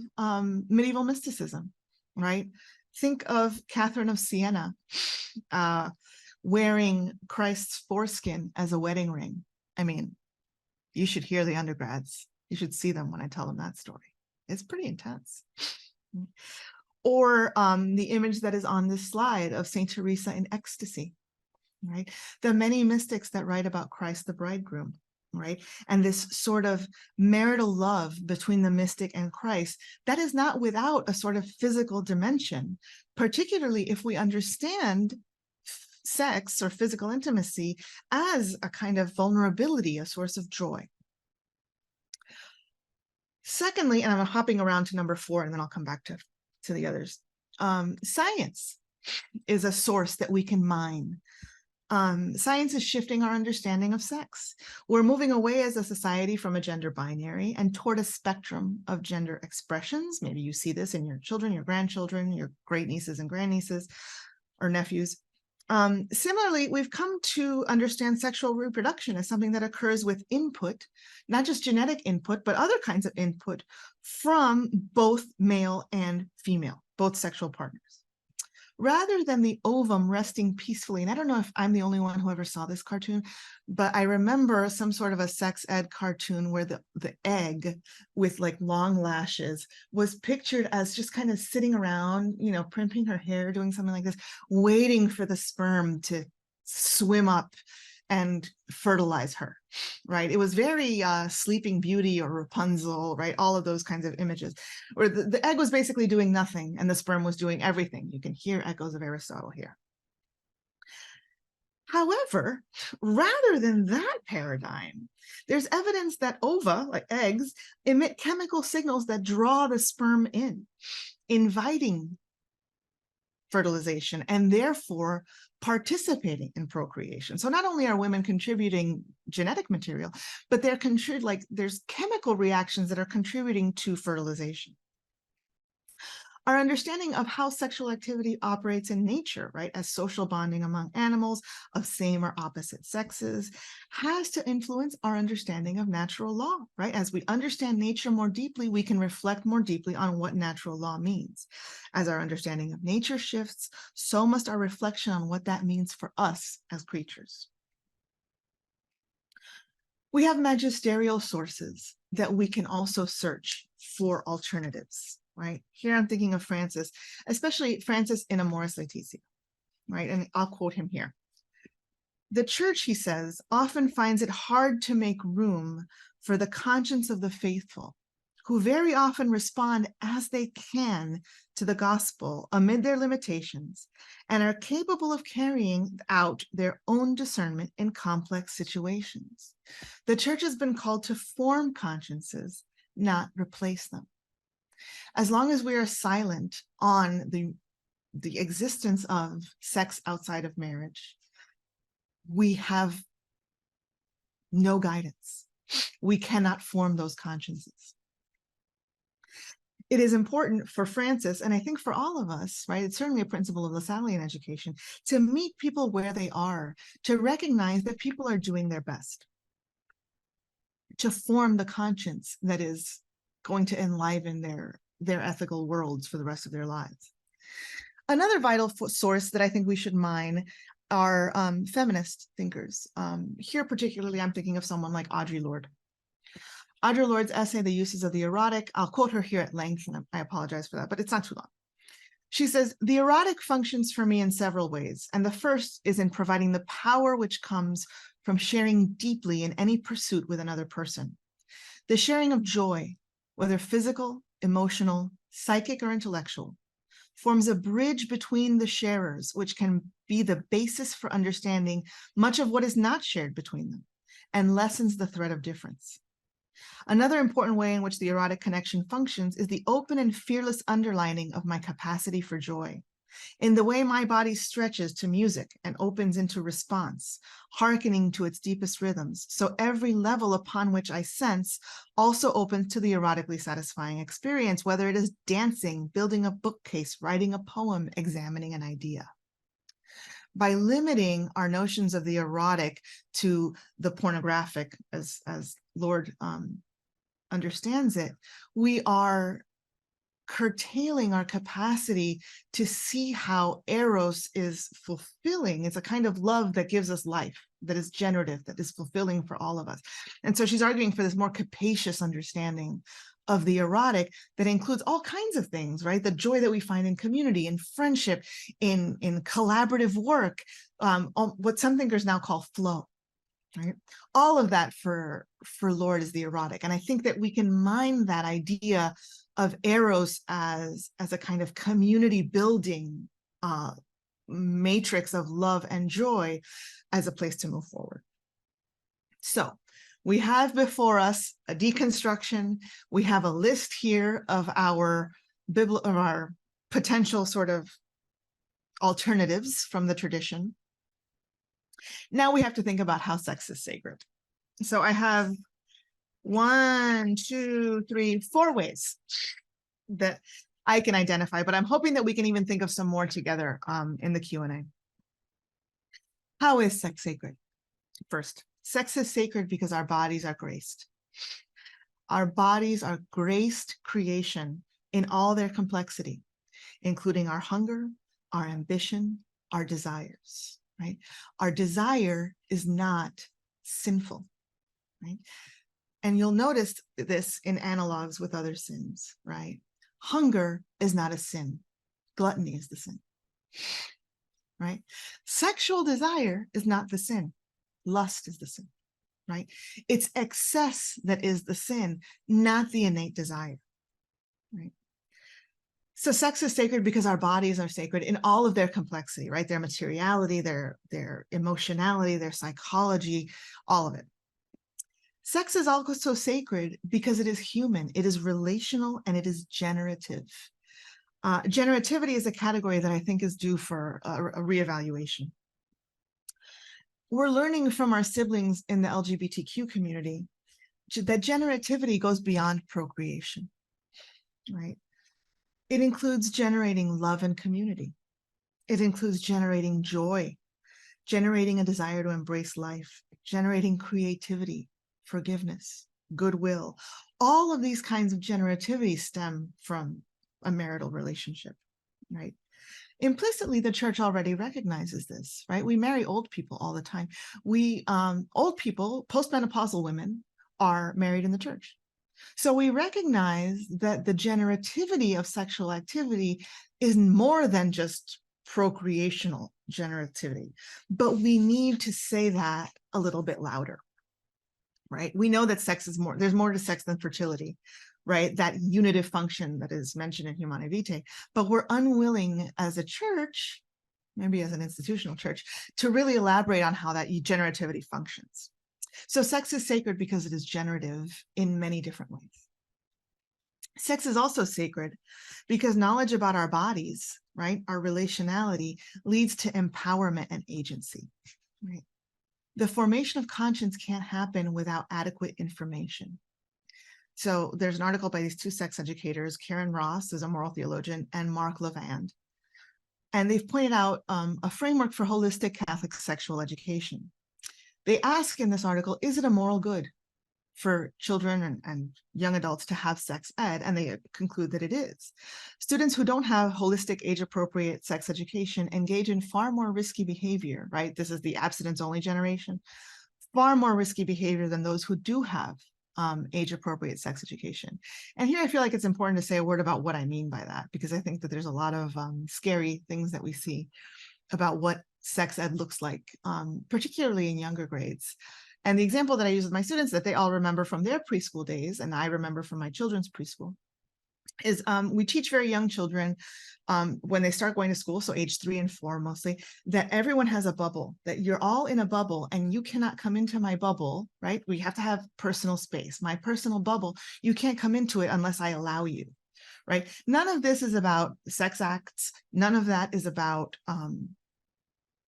medieval mysticism, right? Think of Catherine of Siena wearing Christ's foreskin as a wedding ring. I mean, you should hear the undergrads. You should see them when I tell them that story. It's pretty intense. Or the image that is on this slide of Saint Teresa in ecstasy, right? The many mystics that write about Christ the bridegroom, right? And this sort of marital love between the mystic and Christ, that is not without a sort of physical dimension, particularly if we understand sex or physical intimacy as a kind of vulnerability, a source of joy. Secondly, and I'm hopping around to number 4, and then I'll come back to the others. Science is a source that we can mine. Science is shifting our understanding of sex. We're moving away as a society from a gender binary and toward a spectrum of gender expressions. Maybe you see this in your children, your grandchildren, your great nieces and grandnieces or nephews. Similarly, we've come to understand sexual reproduction as something that occurs with input, not just genetic input, but other kinds of input from both male and female, both sexual partners. Rather than the ovum resting peacefully, and I don't know if I'm the only one who ever saw this cartoon, but I remember some sort of a sex ed cartoon where the egg with like long lashes was pictured as just kind of sitting around, you know, primping her hair, doing something like this, waiting for the sperm to swim up and fertilize her, right? It was very Sleeping Beauty or Rapunzel, right? All of those kinds of images where the egg was basically doing nothing and the sperm was doing everything. You can hear echoes of Aristotle here. However, rather than that paradigm, there's evidence that ova, like eggs, emit chemical signals that draw the sperm in, inviting fertilization and therefore participating in procreation. So not only are women contributing genetic material, but they're there's chemical reactions that are contributing to fertilization. Our understanding of how sexual activity operates in nature, right, as social bonding among animals of same or opposite sexes, has to influence our understanding of natural law, right? As we understand nature more deeply, we can reflect more deeply on what natural law means. As our understanding of nature shifts, so must our reflection on what that means for us as creatures. We have magisterial sources that we can also search for alternatives. Right here, I'm thinking of Francis, especially Francis in Amoris Laetitia, right? And I'll quote him here. The church, he says, often finds it hard to make room for the conscience of the faithful, who very often respond as they can to the gospel amid their limitations and are capable of carrying out their own discernment in complex situations. The church has been called to form consciences, not replace them. As long as we are silent on the existence of sex outside of marriage, we have no guidance. We cannot form those consciences. It is important for Francis, and I think for all of us, right? It's certainly a principle of Lasallian education, to meet people where they are, to recognize that people are doing their best, to form the conscience that is going to enliven their ethical worlds for the rest of their lives. Another vital source that I think we should mine are feminist thinkers. Here particularly, I'm thinking of someone like Audre Lorde. Audre Lorde's essay, The Uses of the Erotic, I'll quote her here at length, and I apologize for that, but it's not too long. She says, "The erotic functions for me in several ways, and the first is in providing the power which comes from sharing deeply in any pursuit with another person. The sharing of joy, whether physical, emotional, psychic, or intellectual, forms a bridge between the sharers, which can be the basis for understanding much of what is not shared between them and lessens the threat of difference. Another important way in which the erotic connection functions is the open and fearless underlining of my capacity for joy, in the way my body stretches to music and opens into response, hearkening to its deepest rhythms. So every level upon which I sense also opens to the erotically satisfying experience, whether it is dancing, building a bookcase, writing a poem, examining an idea." By limiting our notions of the erotic to the pornographic, as Lorde understands it, we are curtailing our capacity to see how eros is fulfilling. It's a kind of love that gives us life, that is generative, that is fulfilling for all of us. And so she's arguing for this more capacious understanding of the erotic that includes all kinds of things, right? The joy that we find in community, in friendship, in collaborative work, what some thinkers now call flow. Right? All of that for Lorde is the erotic. And I think that we can mine that idea of eros as a kind of community building matrix of love and joy as a place to move forward. So we have before us a deconstruction. We have a list here of our potential sort of alternatives from the tradition. Now we have to think about how sex is sacred. So I have 1, 2, 3, 4 ways that I can identify, but I'm hoping that we can even think of some more together in the Q&A. How is sex sacred? First, sex is sacred because our bodies are graced. Our bodies are graced creation in all their complexity, including our hunger, our ambition, our desires. Right? Our desire is not sinful, right? And you'll notice this in analogs with other sins, right? Hunger is not a sin. Gluttony is the sin, right? Sexual desire is not the sin. Lust is the sin, right? It's excess that is the sin, not the innate desire, right? So sex is sacred because our bodies are sacred in all of their complexity, right? Their materiality, their emotionality, their psychology, all of it. Sex is also sacred because it is human, it is relational, and it is generative. Generativity is a category that I think is due for a reevaluation. We're learning from our siblings in the LGBTQ community that generativity goes beyond procreation, right? It includes generating love and community. It includes generating joy, generating a desire to embrace life, generating creativity, forgiveness, goodwill. All of these kinds of generativity stem from a marital relationship, right? Implicitly, the church already recognizes this, right? We marry old people all the time. Old people, postmenopausal women, are married in the church. So we recognize that the generativity of sexual activity is more than just procreational generativity, but we need to say that a little bit louder, right? We know that sex is more, there's more to sex than fertility, right? That unitive function that is mentioned in Humanae Vitae, but we're unwilling as a church, maybe as an institutional church, to really elaborate on how that generativity functions. So sex is sacred because it is generative in many different ways. Sex is also sacred because knowledge about our bodies, right, our relationality, leads to empowerment and agency, right? The formation of conscience can't happen without adequate information. So there's an article by these two sex educators, Karen Ross, who's a moral theologian, and Mark Levand. And they've pointed out a framework for holistic Catholic sexual education. They ask in this article, is it a moral good for children and young adults to have sex ed? And they conclude that it is. Students who don't have holistic, age-appropriate sex education engage in far more risky behavior, right? This is the abstinence-only generation. Far more risky behavior than those who do have age-appropriate sex education. And here I feel like it's important to say a word about what I mean by that, because I think that there's a lot of scary things that we see about what sex ed looks like, particularly in younger grades. And the example that I use with my students that they all remember from their preschool days, and I remember from my children's preschool, is we teach very young children when they start going to school, so age 3 and 4 mostly, that everyone has a bubble, that you're all in a bubble and you cannot come into my bubble, right? We have to have personal space. My personal bubble, you can't come into it unless I allow you, right? None of this is about sex acts. None of that is about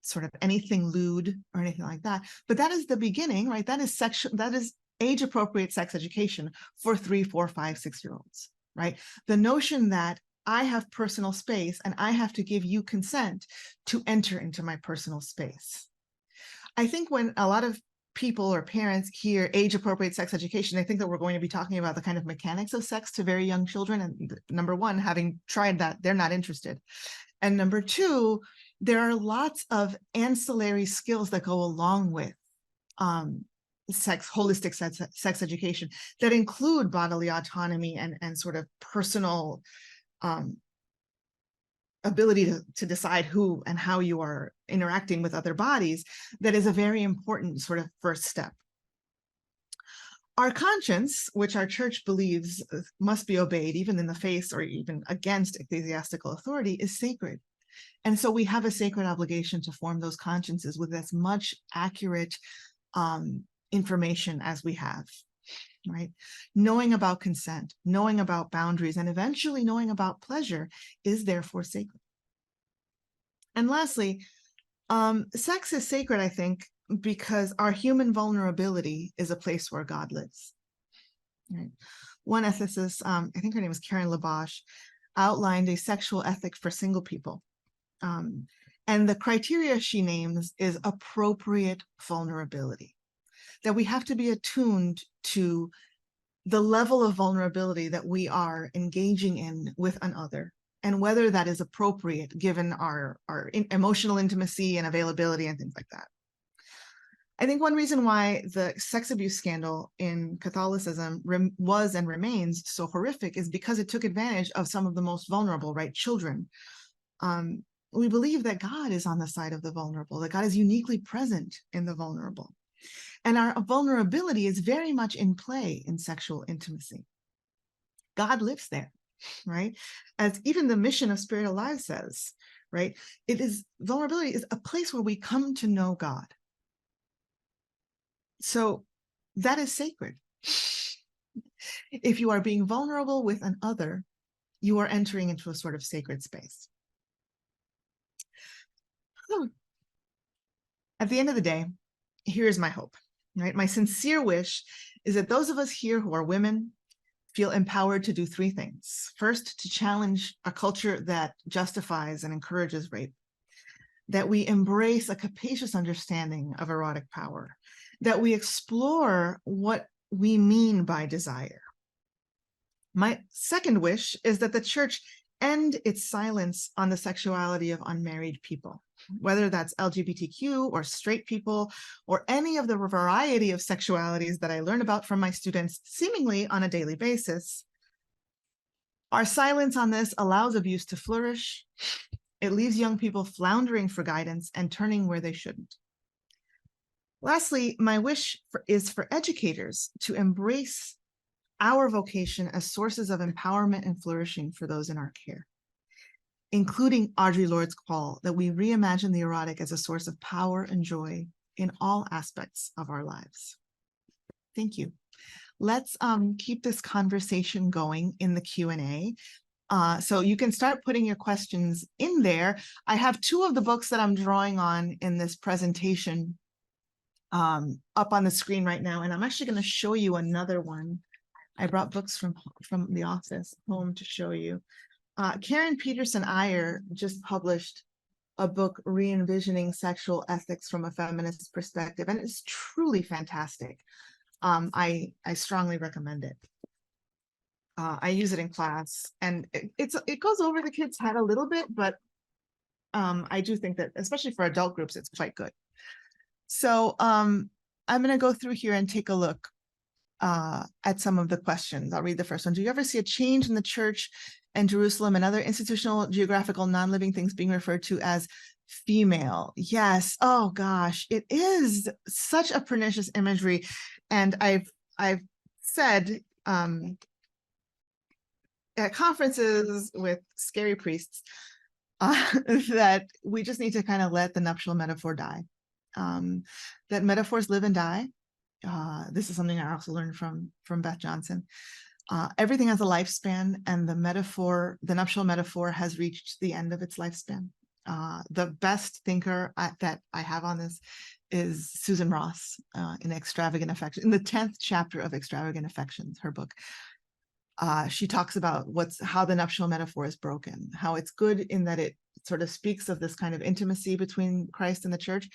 sort of anything lewd or anything like that. But that is the beginning, right? That is age-appropriate sex education for 3, 4, 5, 6-year-olds, right? The notion that I have personal space and I have to give you consent to enter into my personal space. I think when a lot of people or parents hear age-appropriate sex education, they think that we're going to be talking about the kind of mechanics of sex to very young children. And number one, having tried that, they're not interested. And number two, there are lots of ancillary skills that go along with holistic sex education that include bodily autonomy and sort of personal ability to decide who and how you are interacting with other bodies. That is a very important sort of first step. Our conscience, which our church believes must be obeyed even in the face or even against ecclesiastical authority, is sacred. And so we have a sacred obligation to form those consciences with as much accurate information as we have, right? Knowing about consent, knowing about boundaries, and eventually knowing about pleasure is therefore sacred. And lastly, sex is sacred, I think, because our human vulnerability is a place where God lives. Right? One ethicist, I think her name is Karen Labash, outlined a sexual ethic for single people. And the criteria she names is appropriate vulnerability, that we have to be attuned to the level of vulnerability that we are engaging in with another, and whether that is appropriate given our emotional intimacy and availability and things like that. I think one reason why the sex abuse scandal in Catholicism was and remains so horrific is because it took advantage of some of the most vulnerable, right? Children. We believe that God is on the side of the vulnerable, that God is uniquely present in the vulnerable. And our vulnerability is very much in play in sexual intimacy. God lives there. right? As even the mission of Spirit Alive says, right? Vulnerability is a place where we come to know God. So that is sacred. If you are being vulnerable with an other, you are entering into a sort of sacred space. At the end of the day, here's my hope, right? My sincere wish is that those of us here who are women feel empowered to do three things. First, to challenge a culture that justifies and encourages rape, that we embrace a capacious understanding of erotic power, that we explore what we mean by desire. My second wish is that the church end its silence on the sexuality of unmarried people, whether that's LGBTQ or straight people or any of the variety of sexualities that I learn about from my students seemingly on a daily basis. Our silence on this allows abuse to flourish. It leaves young people floundering for guidance and turning where they shouldn't. Lastly, my wish is for educators to embrace our vocation as sources of empowerment and flourishing for those in our care, including Audre Lorde's call that we reimagine the erotic as a source of power and joy in all aspects of our lives. Thank you. Let's keep this conversation going in the Q&A. So you can start putting your questions in there. I have two of the books that I'm drawing on in this presentation up on the screen right now, and I'm actually going to show you another one. I brought books from the office home to show you. Karen Peterson Iyer just published a book, Re-envisioning Sexual Ethics from a Feminist Perspective, and it's truly fantastic. I strongly recommend it. I use it in class, and it goes over the kids' head a little bit, but I do think that, especially for adult groups, it's quite good. So I'm going to go through here and take a look at some of the questions. I'll read the first one. Do you ever see a change in the church and Jerusalem and other institutional, geographical, non-living things being referred to as female? Yes. Oh gosh, it is such a pernicious imagery. And I've said at conferences with scary priests that we just need to kind of let the nuptial metaphor die. That metaphors live and die. This is something I also learned from Beth Johnson. Everything has a lifespan, and the nuptial metaphor has reached the end of its lifespan. The best thinker that I have on this is Susan Ross in Extravagant Affection, in the 10th chapter of Extravagant Affections, her book. She talks about how the nuptial metaphor is broken, how it's good in that it sort of speaks of this kind of intimacy between Christ and the church,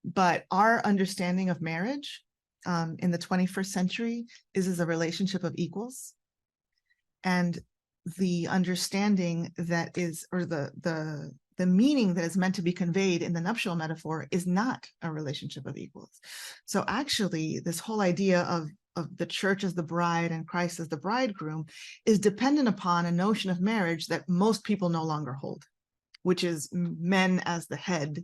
but our understanding of marriage in the 21st century is a relationship of equals. And the understanding that is, or the meaning that is meant to be conveyed in the nuptial metaphor is not a relationship of equals. So actually, this whole idea of the church as the bride and Christ as the bridegroom is dependent upon a notion of marriage that most people no longer hold, which is men as the head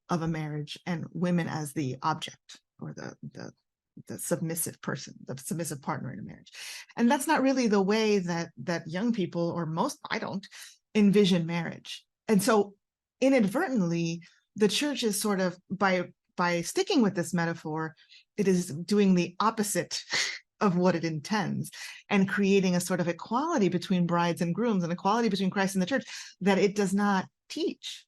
of a marriage and women as the object, or the submissive person, the submissive partner in a marriage. And that's not really the way that young people, or most, I don't, envision marriage. And so inadvertently, the church is sort of, by sticking with this metaphor, it is doing the opposite of what it intends, and creating a sort of equality between brides and grooms, and equality between Christ and the church that it does not teach.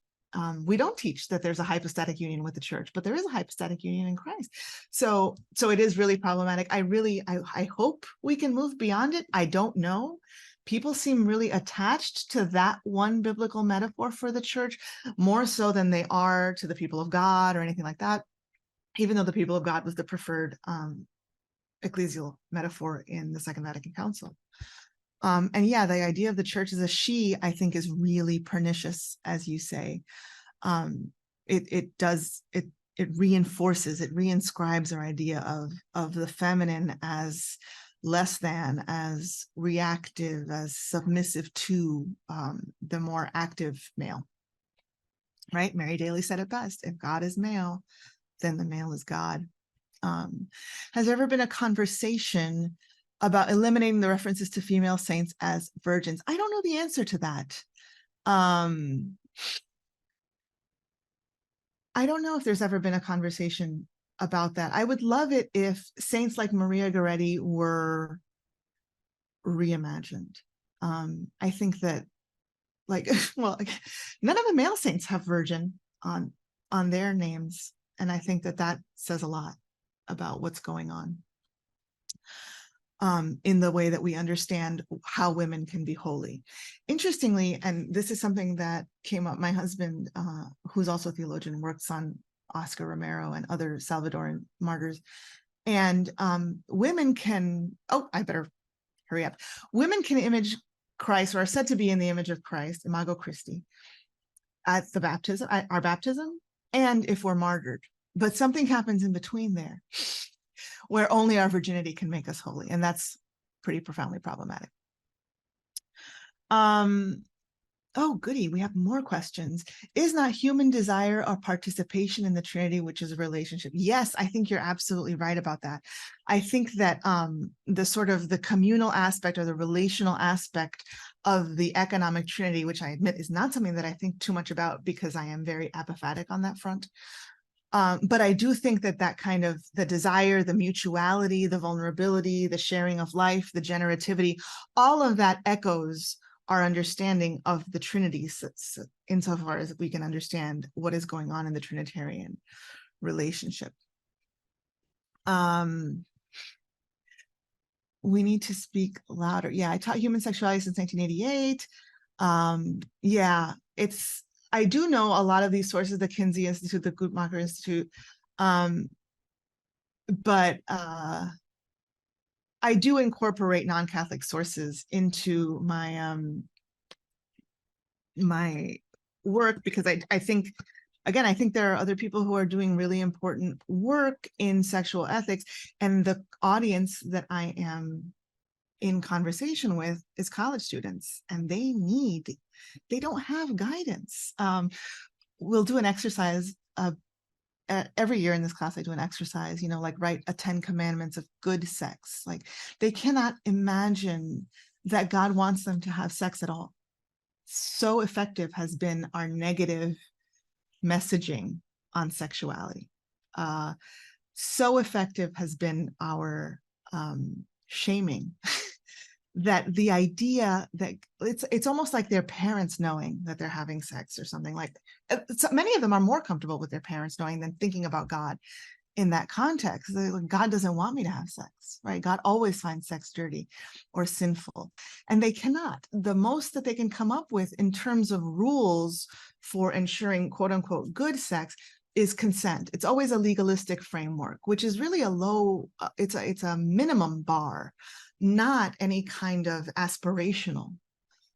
We don't teach that there's a hypostatic union with the church, but there is a hypostatic union in Christ. So it is really problematic. I hope we can move beyond it. I don't know. People seem really attached to that one biblical metaphor for the church, more so than they are to the people of God or anything like that, even though the people of God was the preferred ecclesial metaphor in the Second Vatican Council. And yeah, the idea of the church as a she, I think, is really pernicious, as you say. It reinforces, it reinscribes our idea of the feminine as less than, as reactive, as submissive to the more active male. Right? Mary Daly said it best: if God is male, then the male is God. Has there ever been a conversation about eliminating the references to female saints as virgins. I don't know the answer to that. I don't know if there's ever been a conversation about that. I would love it if saints like Maria Goretti were reimagined. I think that, like, well, none of the male saints have virgin on their names, and I think that that says a lot about what's going on in the way that we understand how women can be holy. Interestingly, and this is something that came up, my husband, who's also a theologian, works on Oscar Romero and other Salvadoran martyrs. And women can, oh, I better hurry up. Women can image Christ, or are said to be in the image of Christ, Imago Christi, at the baptism, at our baptism, and if we're martyred. But something happens in between there, where only our virginity can make us holy, and that's pretty profoundly problematic. Oh, goody, we have more questions. Is not human desire or participation in the Trinity, which is a relationship? Yes, I think you're absolutely right about that. I think that the sort of the communal aspect or the relational aspect of the economic Trinity, which I admit is not something that I think too much about because I am very apophatic on that front. But I do think that that kind of the desire, the mutuality, the vulnerability, the sharing of life, the generativity, all of that echoes our understanding of the Trinity, insofar as we can understand what is going on in the Trinitarian relationship. We need to speak louder. Yeah, I taught human sexuality since 1988. Yeah, I do know a lot of these sources, the Kinsey Institute, the Guttmacher Institute, but I do incorporate non-Catholic sources into my my work, because I think, again, I think there are other people who are doing really important work in sexual ethics, and the audience that I am in conversation with is college students, and they don't have guidance. We'll do an exercise every year in this class. I do an exercise, like write a 10 commandments of good sex. Like, they cannot imagine that God wants them to have sex at all. So effective has been our negative messaging on sexuality. So effective has been our shaming that the idea that it's almost like their parents knowing that they're having sex or something. Like, so many of them are more comfortable with their parents knowing than thinking about God in that context. Like, God doesn't want me to have sex, right? God always finds sex dirty or sinful, and they cannot. The most that they can come up with in terms of rules for ensuring quote unquote good sex is consent. It's always a legalistic framework, which is really a low, it's a minimum bar, not any kind of aspirational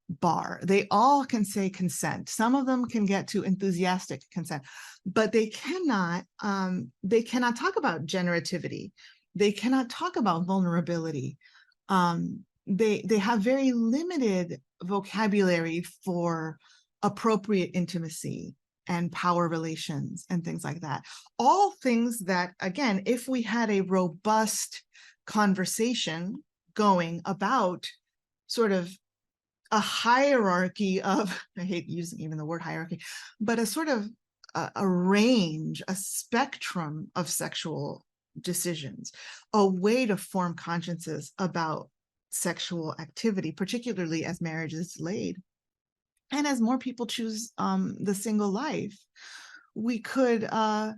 bar. They all can say consent. Some of them can get to enthusiastic consent, but they cannot talk about generativity. They cannot talk about vulnerability. They have very limited vocabulary for appropriate intimacy and power relations and things like that. All things that, again, if we had a robust conversation going about sort of a hierarchy of, I hate using even the word hierarchy, but a sort of a range, a spectrum of sexual decisions, a way to form consciences about sexual activity, particularly as marriage is delayed. And as more people choose the single life, we could do a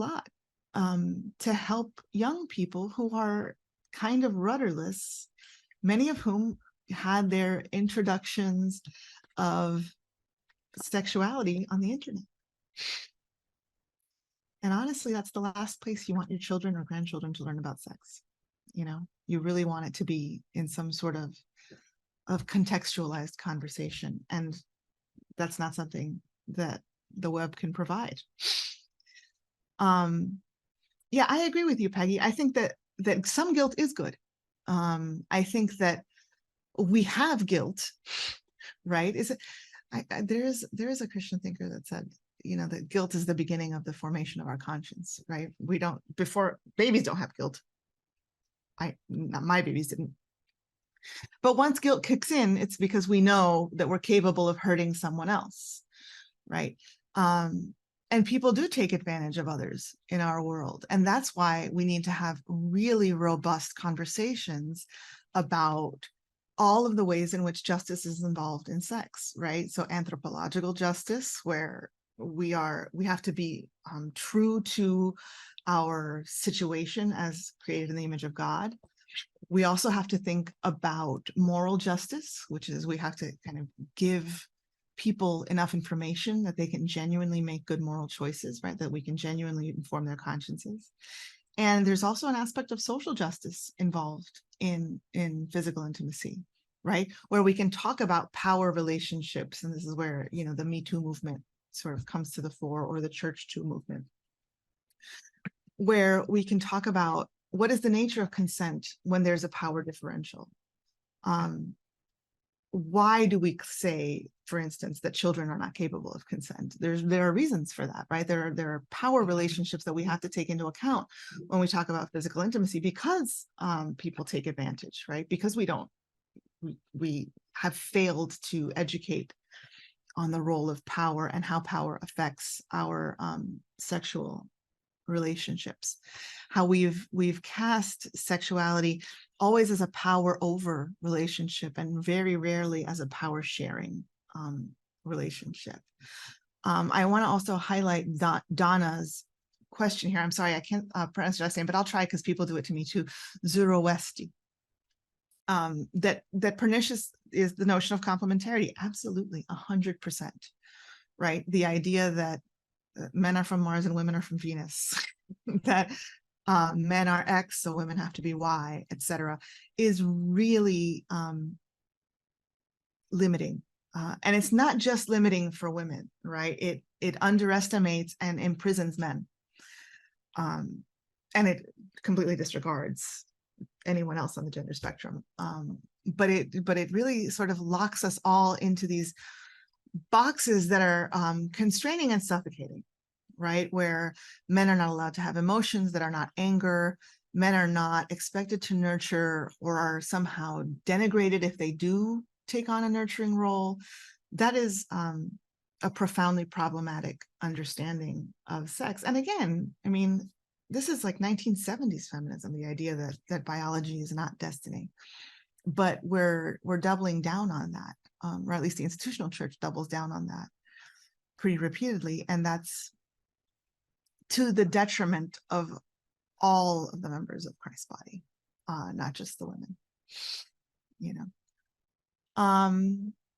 lot to help young people who are kind of rudderless, many of whom had their introductions of sexuality on the internet. And honestly, that's the last place you want your children or grandchildren to learn about sex. You really want it to be in some sort of contextualized conversation. And that's not something that the web can provide. Yeah, I agree with you, Peggy. I think that some guilt is good. I think that we have guilt, right? There is a Christian thinker that said, that guilt is the beginning of the formation of our conscience, right? Before babies don't have guilt. my babies didn't. But once guilt kicks in, it's because we know that we're capable of hurting someone else, right? And people do take advantage of others in our world. And that's why we need to have really robust conversations about all of the ways in which justice is involved in sex, right? So anthropological justice, where we have to be true to our situation as created in the image of God. We also have to think about moral justice, which is we have to kind of give people enough information that they can genuinely make good moral choices, right? That we can genuinely inform their consciences. And there's also an aspect of social justice involved in physical intimacy, right? Where we can talk about power relationships. And this is where, the Me Too movement sort of comes to the fore, or the Church Too movement, where we can talk about what is the nature of consent when there's a power differential. Why do we say, for instance, that children are not capable of consent? There are reasons for that, right? There are power relationships that we have to take into account when we talk about physical intimacy, because people take advantage, right? Because we have failed to educate on the role of power and how power affects our sexual relationships, how we've cast sexuality always as a power over relationship, and very rarely as a power sharing relationship. I want to also highlight Donna's question here. I'm sorry, I can't pronounce your last name, but I'll try because people do it to me too. Zoroasti. That pernicious is the notion of complementarity. Absolutely, 100%, right? The idea that men are from Mars and women are from Venus, that men are X, so women have to be Y, etc., is really limiting. And it's not just limiting for women, right? It underestimates and imprisons men. And it completely disregards anyone else on the gender spectrum. But it really sort of locks us all into these boxes that are constraining and suffocating, right? Where men are not allowed to have emotions that are not anger. Men are not expected to nurture, or are somehow denigrated if they do take on a nurturing role. That is a profoundly problematic understanding of sex. And again, I mean, this is like 1970s feminism, the idea that biology is not destiny. But we're doubling down on that, or at least the institutional church doubles down on that pretty repeatedly. And that's to the detriment of all of the members of Christ's body, not just the women,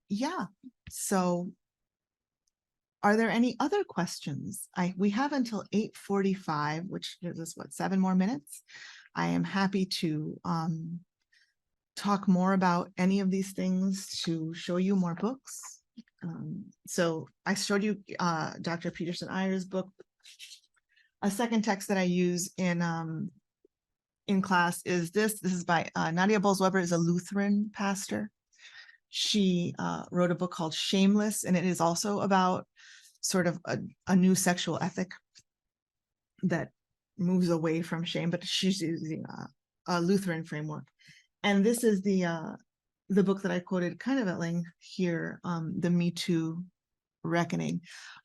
Yeah, so are there any other questions? We have until 8:45, which gives us, 7 more minutes? I am happy to talk more about any of these things, to show you more books. So I showed you Dr. Peterson Ayer's book. A second text that I use in class is this. This is by Nadia Bolz-Weber, is a Lutheran pastor. She wrote a book called Shameless, and it is also about sort of a new sexual ethic that moves away from shame, but she's using a Lutheran framework. And this is the book that I quoted kind of at length here, The Me Too Reckoning.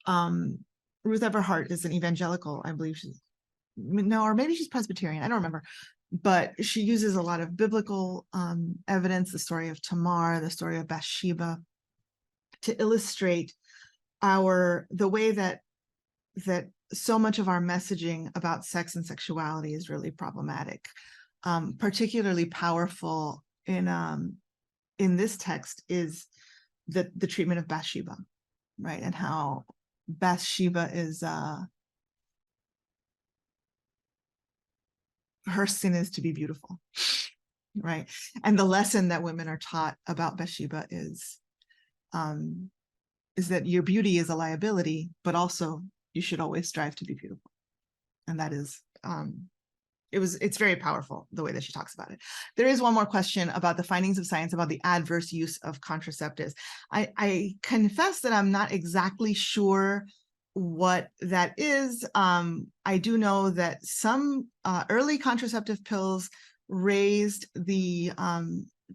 Ruth Everhart is an evangelical, I believe or maybe she's Presbyterian, I don't remember. But she uses a lot of biblical evidence, the story of Tamar, the story of Bathsheba, to illustrate the way that so much of our messaging about sex and sexuality is really problematic. Particularly powerful in this text is the treatment of Bathsheba, right? And how Bathsheba is her sin is to be beautiful, right? And the lesson that women are taught about Bathsheba is that your beauty is a liability, but also you should always strive to be beautiful. And that is, it's very powerful the way that she talks about it. There is one more question about the findings of science about the adverse use of contraceptives. I confess that I'm not exactly sure what that is. I do know that some early contraceptive pills raised the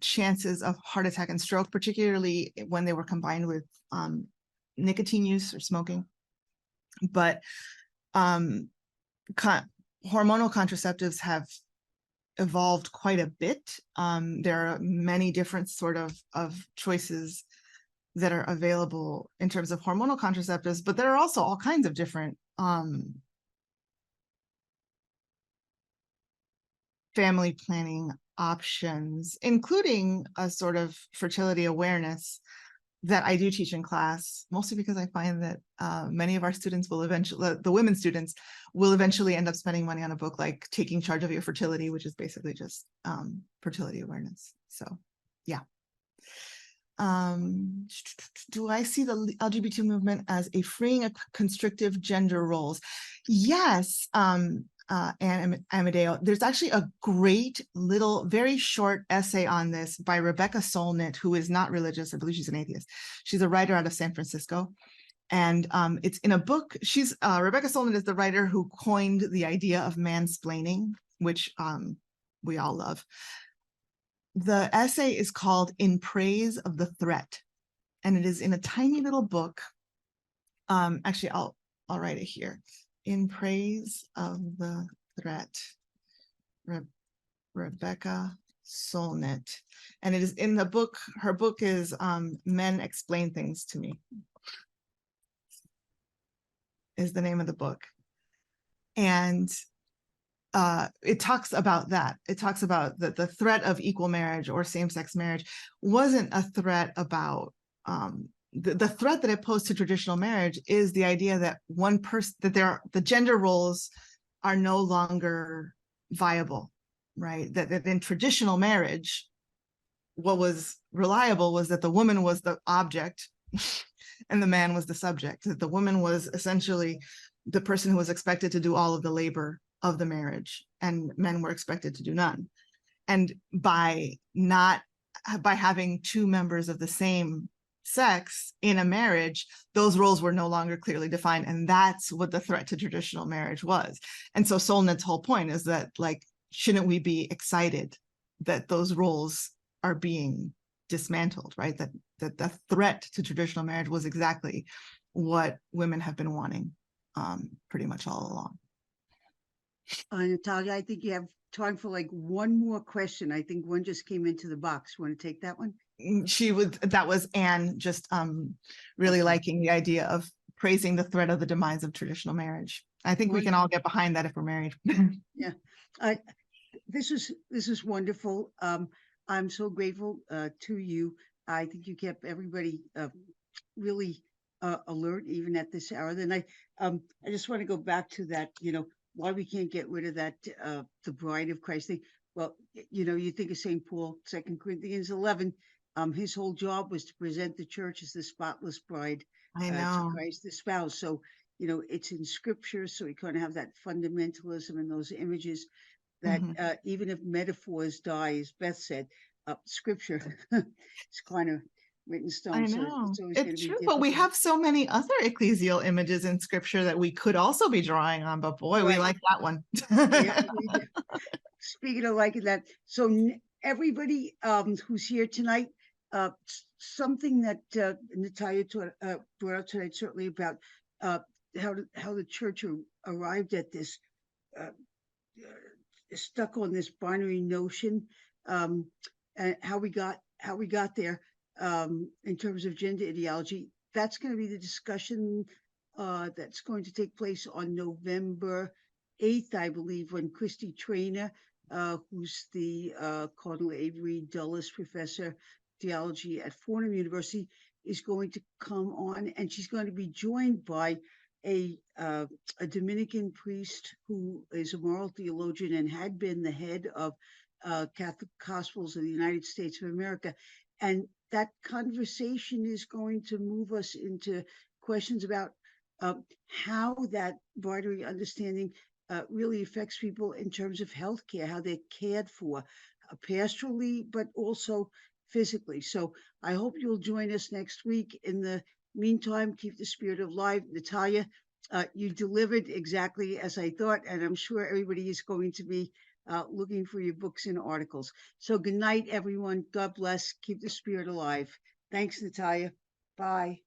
chances of heart attack and stroke, particularly when they were combined with nicotine use or smoking. But hormonal contraceptives have evolved quite a bit. There are many different sort of choices that are available in terms of hormonal contraceptives, but there are also all kinds of different family planning options, including a sort of fertility awareness that I do teach in class, mostly because I find that many of our students will eventually, the women students will eventually end up spending money on a book like Taking Charge of Your Fertility, which is basically just fertility awareness. So, yeah. Do I see the LGBT movement as a freeing of constrictive gender roles? Yes, and Amadeo, there's actually a great little, very short essay on this by Rebecca Solnit, who is not religious. I believe she's an atheist. She's a writer out of San Francisco. And it's in a book. Rebecca Solnit is the writer who coined the idea of mansplaining, which we all love. The essay is called In Praise of the Threat, and it is in a tiny little book. Actually, I'll write it here. In Praise of the Threat, Rebecca Solnit. And it is in the book, her book is Men Explain Things to Me, is the name of the book. And it talks about that. It talks about that the threat of equal marriage or same-sex marriage wasn't a threat about the threat that it posed to traditional marriage is the idea that one person, that the gender roles are no longer viable, right? That in traditional marriage, what was reliable was that the woman was the object and the man was the subject, that the woman was essentially the person who was expected to do all of the labor of the marriage and men were expected to do none. And by having two members of the same sex in a marriage, those roles were no longer clearly defined. And that's what the threat to traditional marriage was. And so Solnit's whole point is that, like, shouldn't we be excited that those roles are being dismantled, right? That the threat to traditional marriage was exactly what women have been wanting pretty much all along. Natalia, I think you have time for like one more question. I think one just came into the box. Want to take that one? That was Anne just really liking the idea of praising the threat of the demise of traditional marriage. I think we can all get behind that if we're married. Yeah, this is wonderful. I'm so grateful to you. I think you kept everybody really alert even at this hour. Then I just want to go back to that, why we can't get rid of that, the bride of Christ thing. Well, you think of St. Paul, 2 Corinthians 11, his whole job was to present the church as the spotless bride to Christ, the spouse. So, it's in scripture. So we kind of have that fundamentalism and those images that even if metaphors die, as Beth said, scripture is kind of written stone. I know. So it's true, but we have so many other ecclesial images in scripture that we could also be drawing on, but boy, we like that one. Yeah, speaking of liking that, so everybody who's here tonight, something that Natalia brought up tonight, certainly about how the church arrived at this, stuck on this binary notion, and how we got there in terms of gender ideology. That's going to be the discussion that's going to take place on November 8th, I believe, when Christy Trainer, who's the Cardinal Avery Dulles Professor of Theology at Fordham University, is going to come on, and she's going to be joined by a Dominican priest who is a moral theologian and had been the head of Catholic Gospels of the United States of America. And that conversation is going to move us into questions about how that binary understanding really affects people in terms of healthcare, how they're cared for pastorally, but also physically. So I hope you'll join us next week. In the meantime, keep the spirit alive. Natalia, you delivered exactly as I thought, and I'm sure everybody is going to be looking for your books and articles. So good night, everyone. God bless. Keep the spirit alive. Thanks, Natalia. Bye.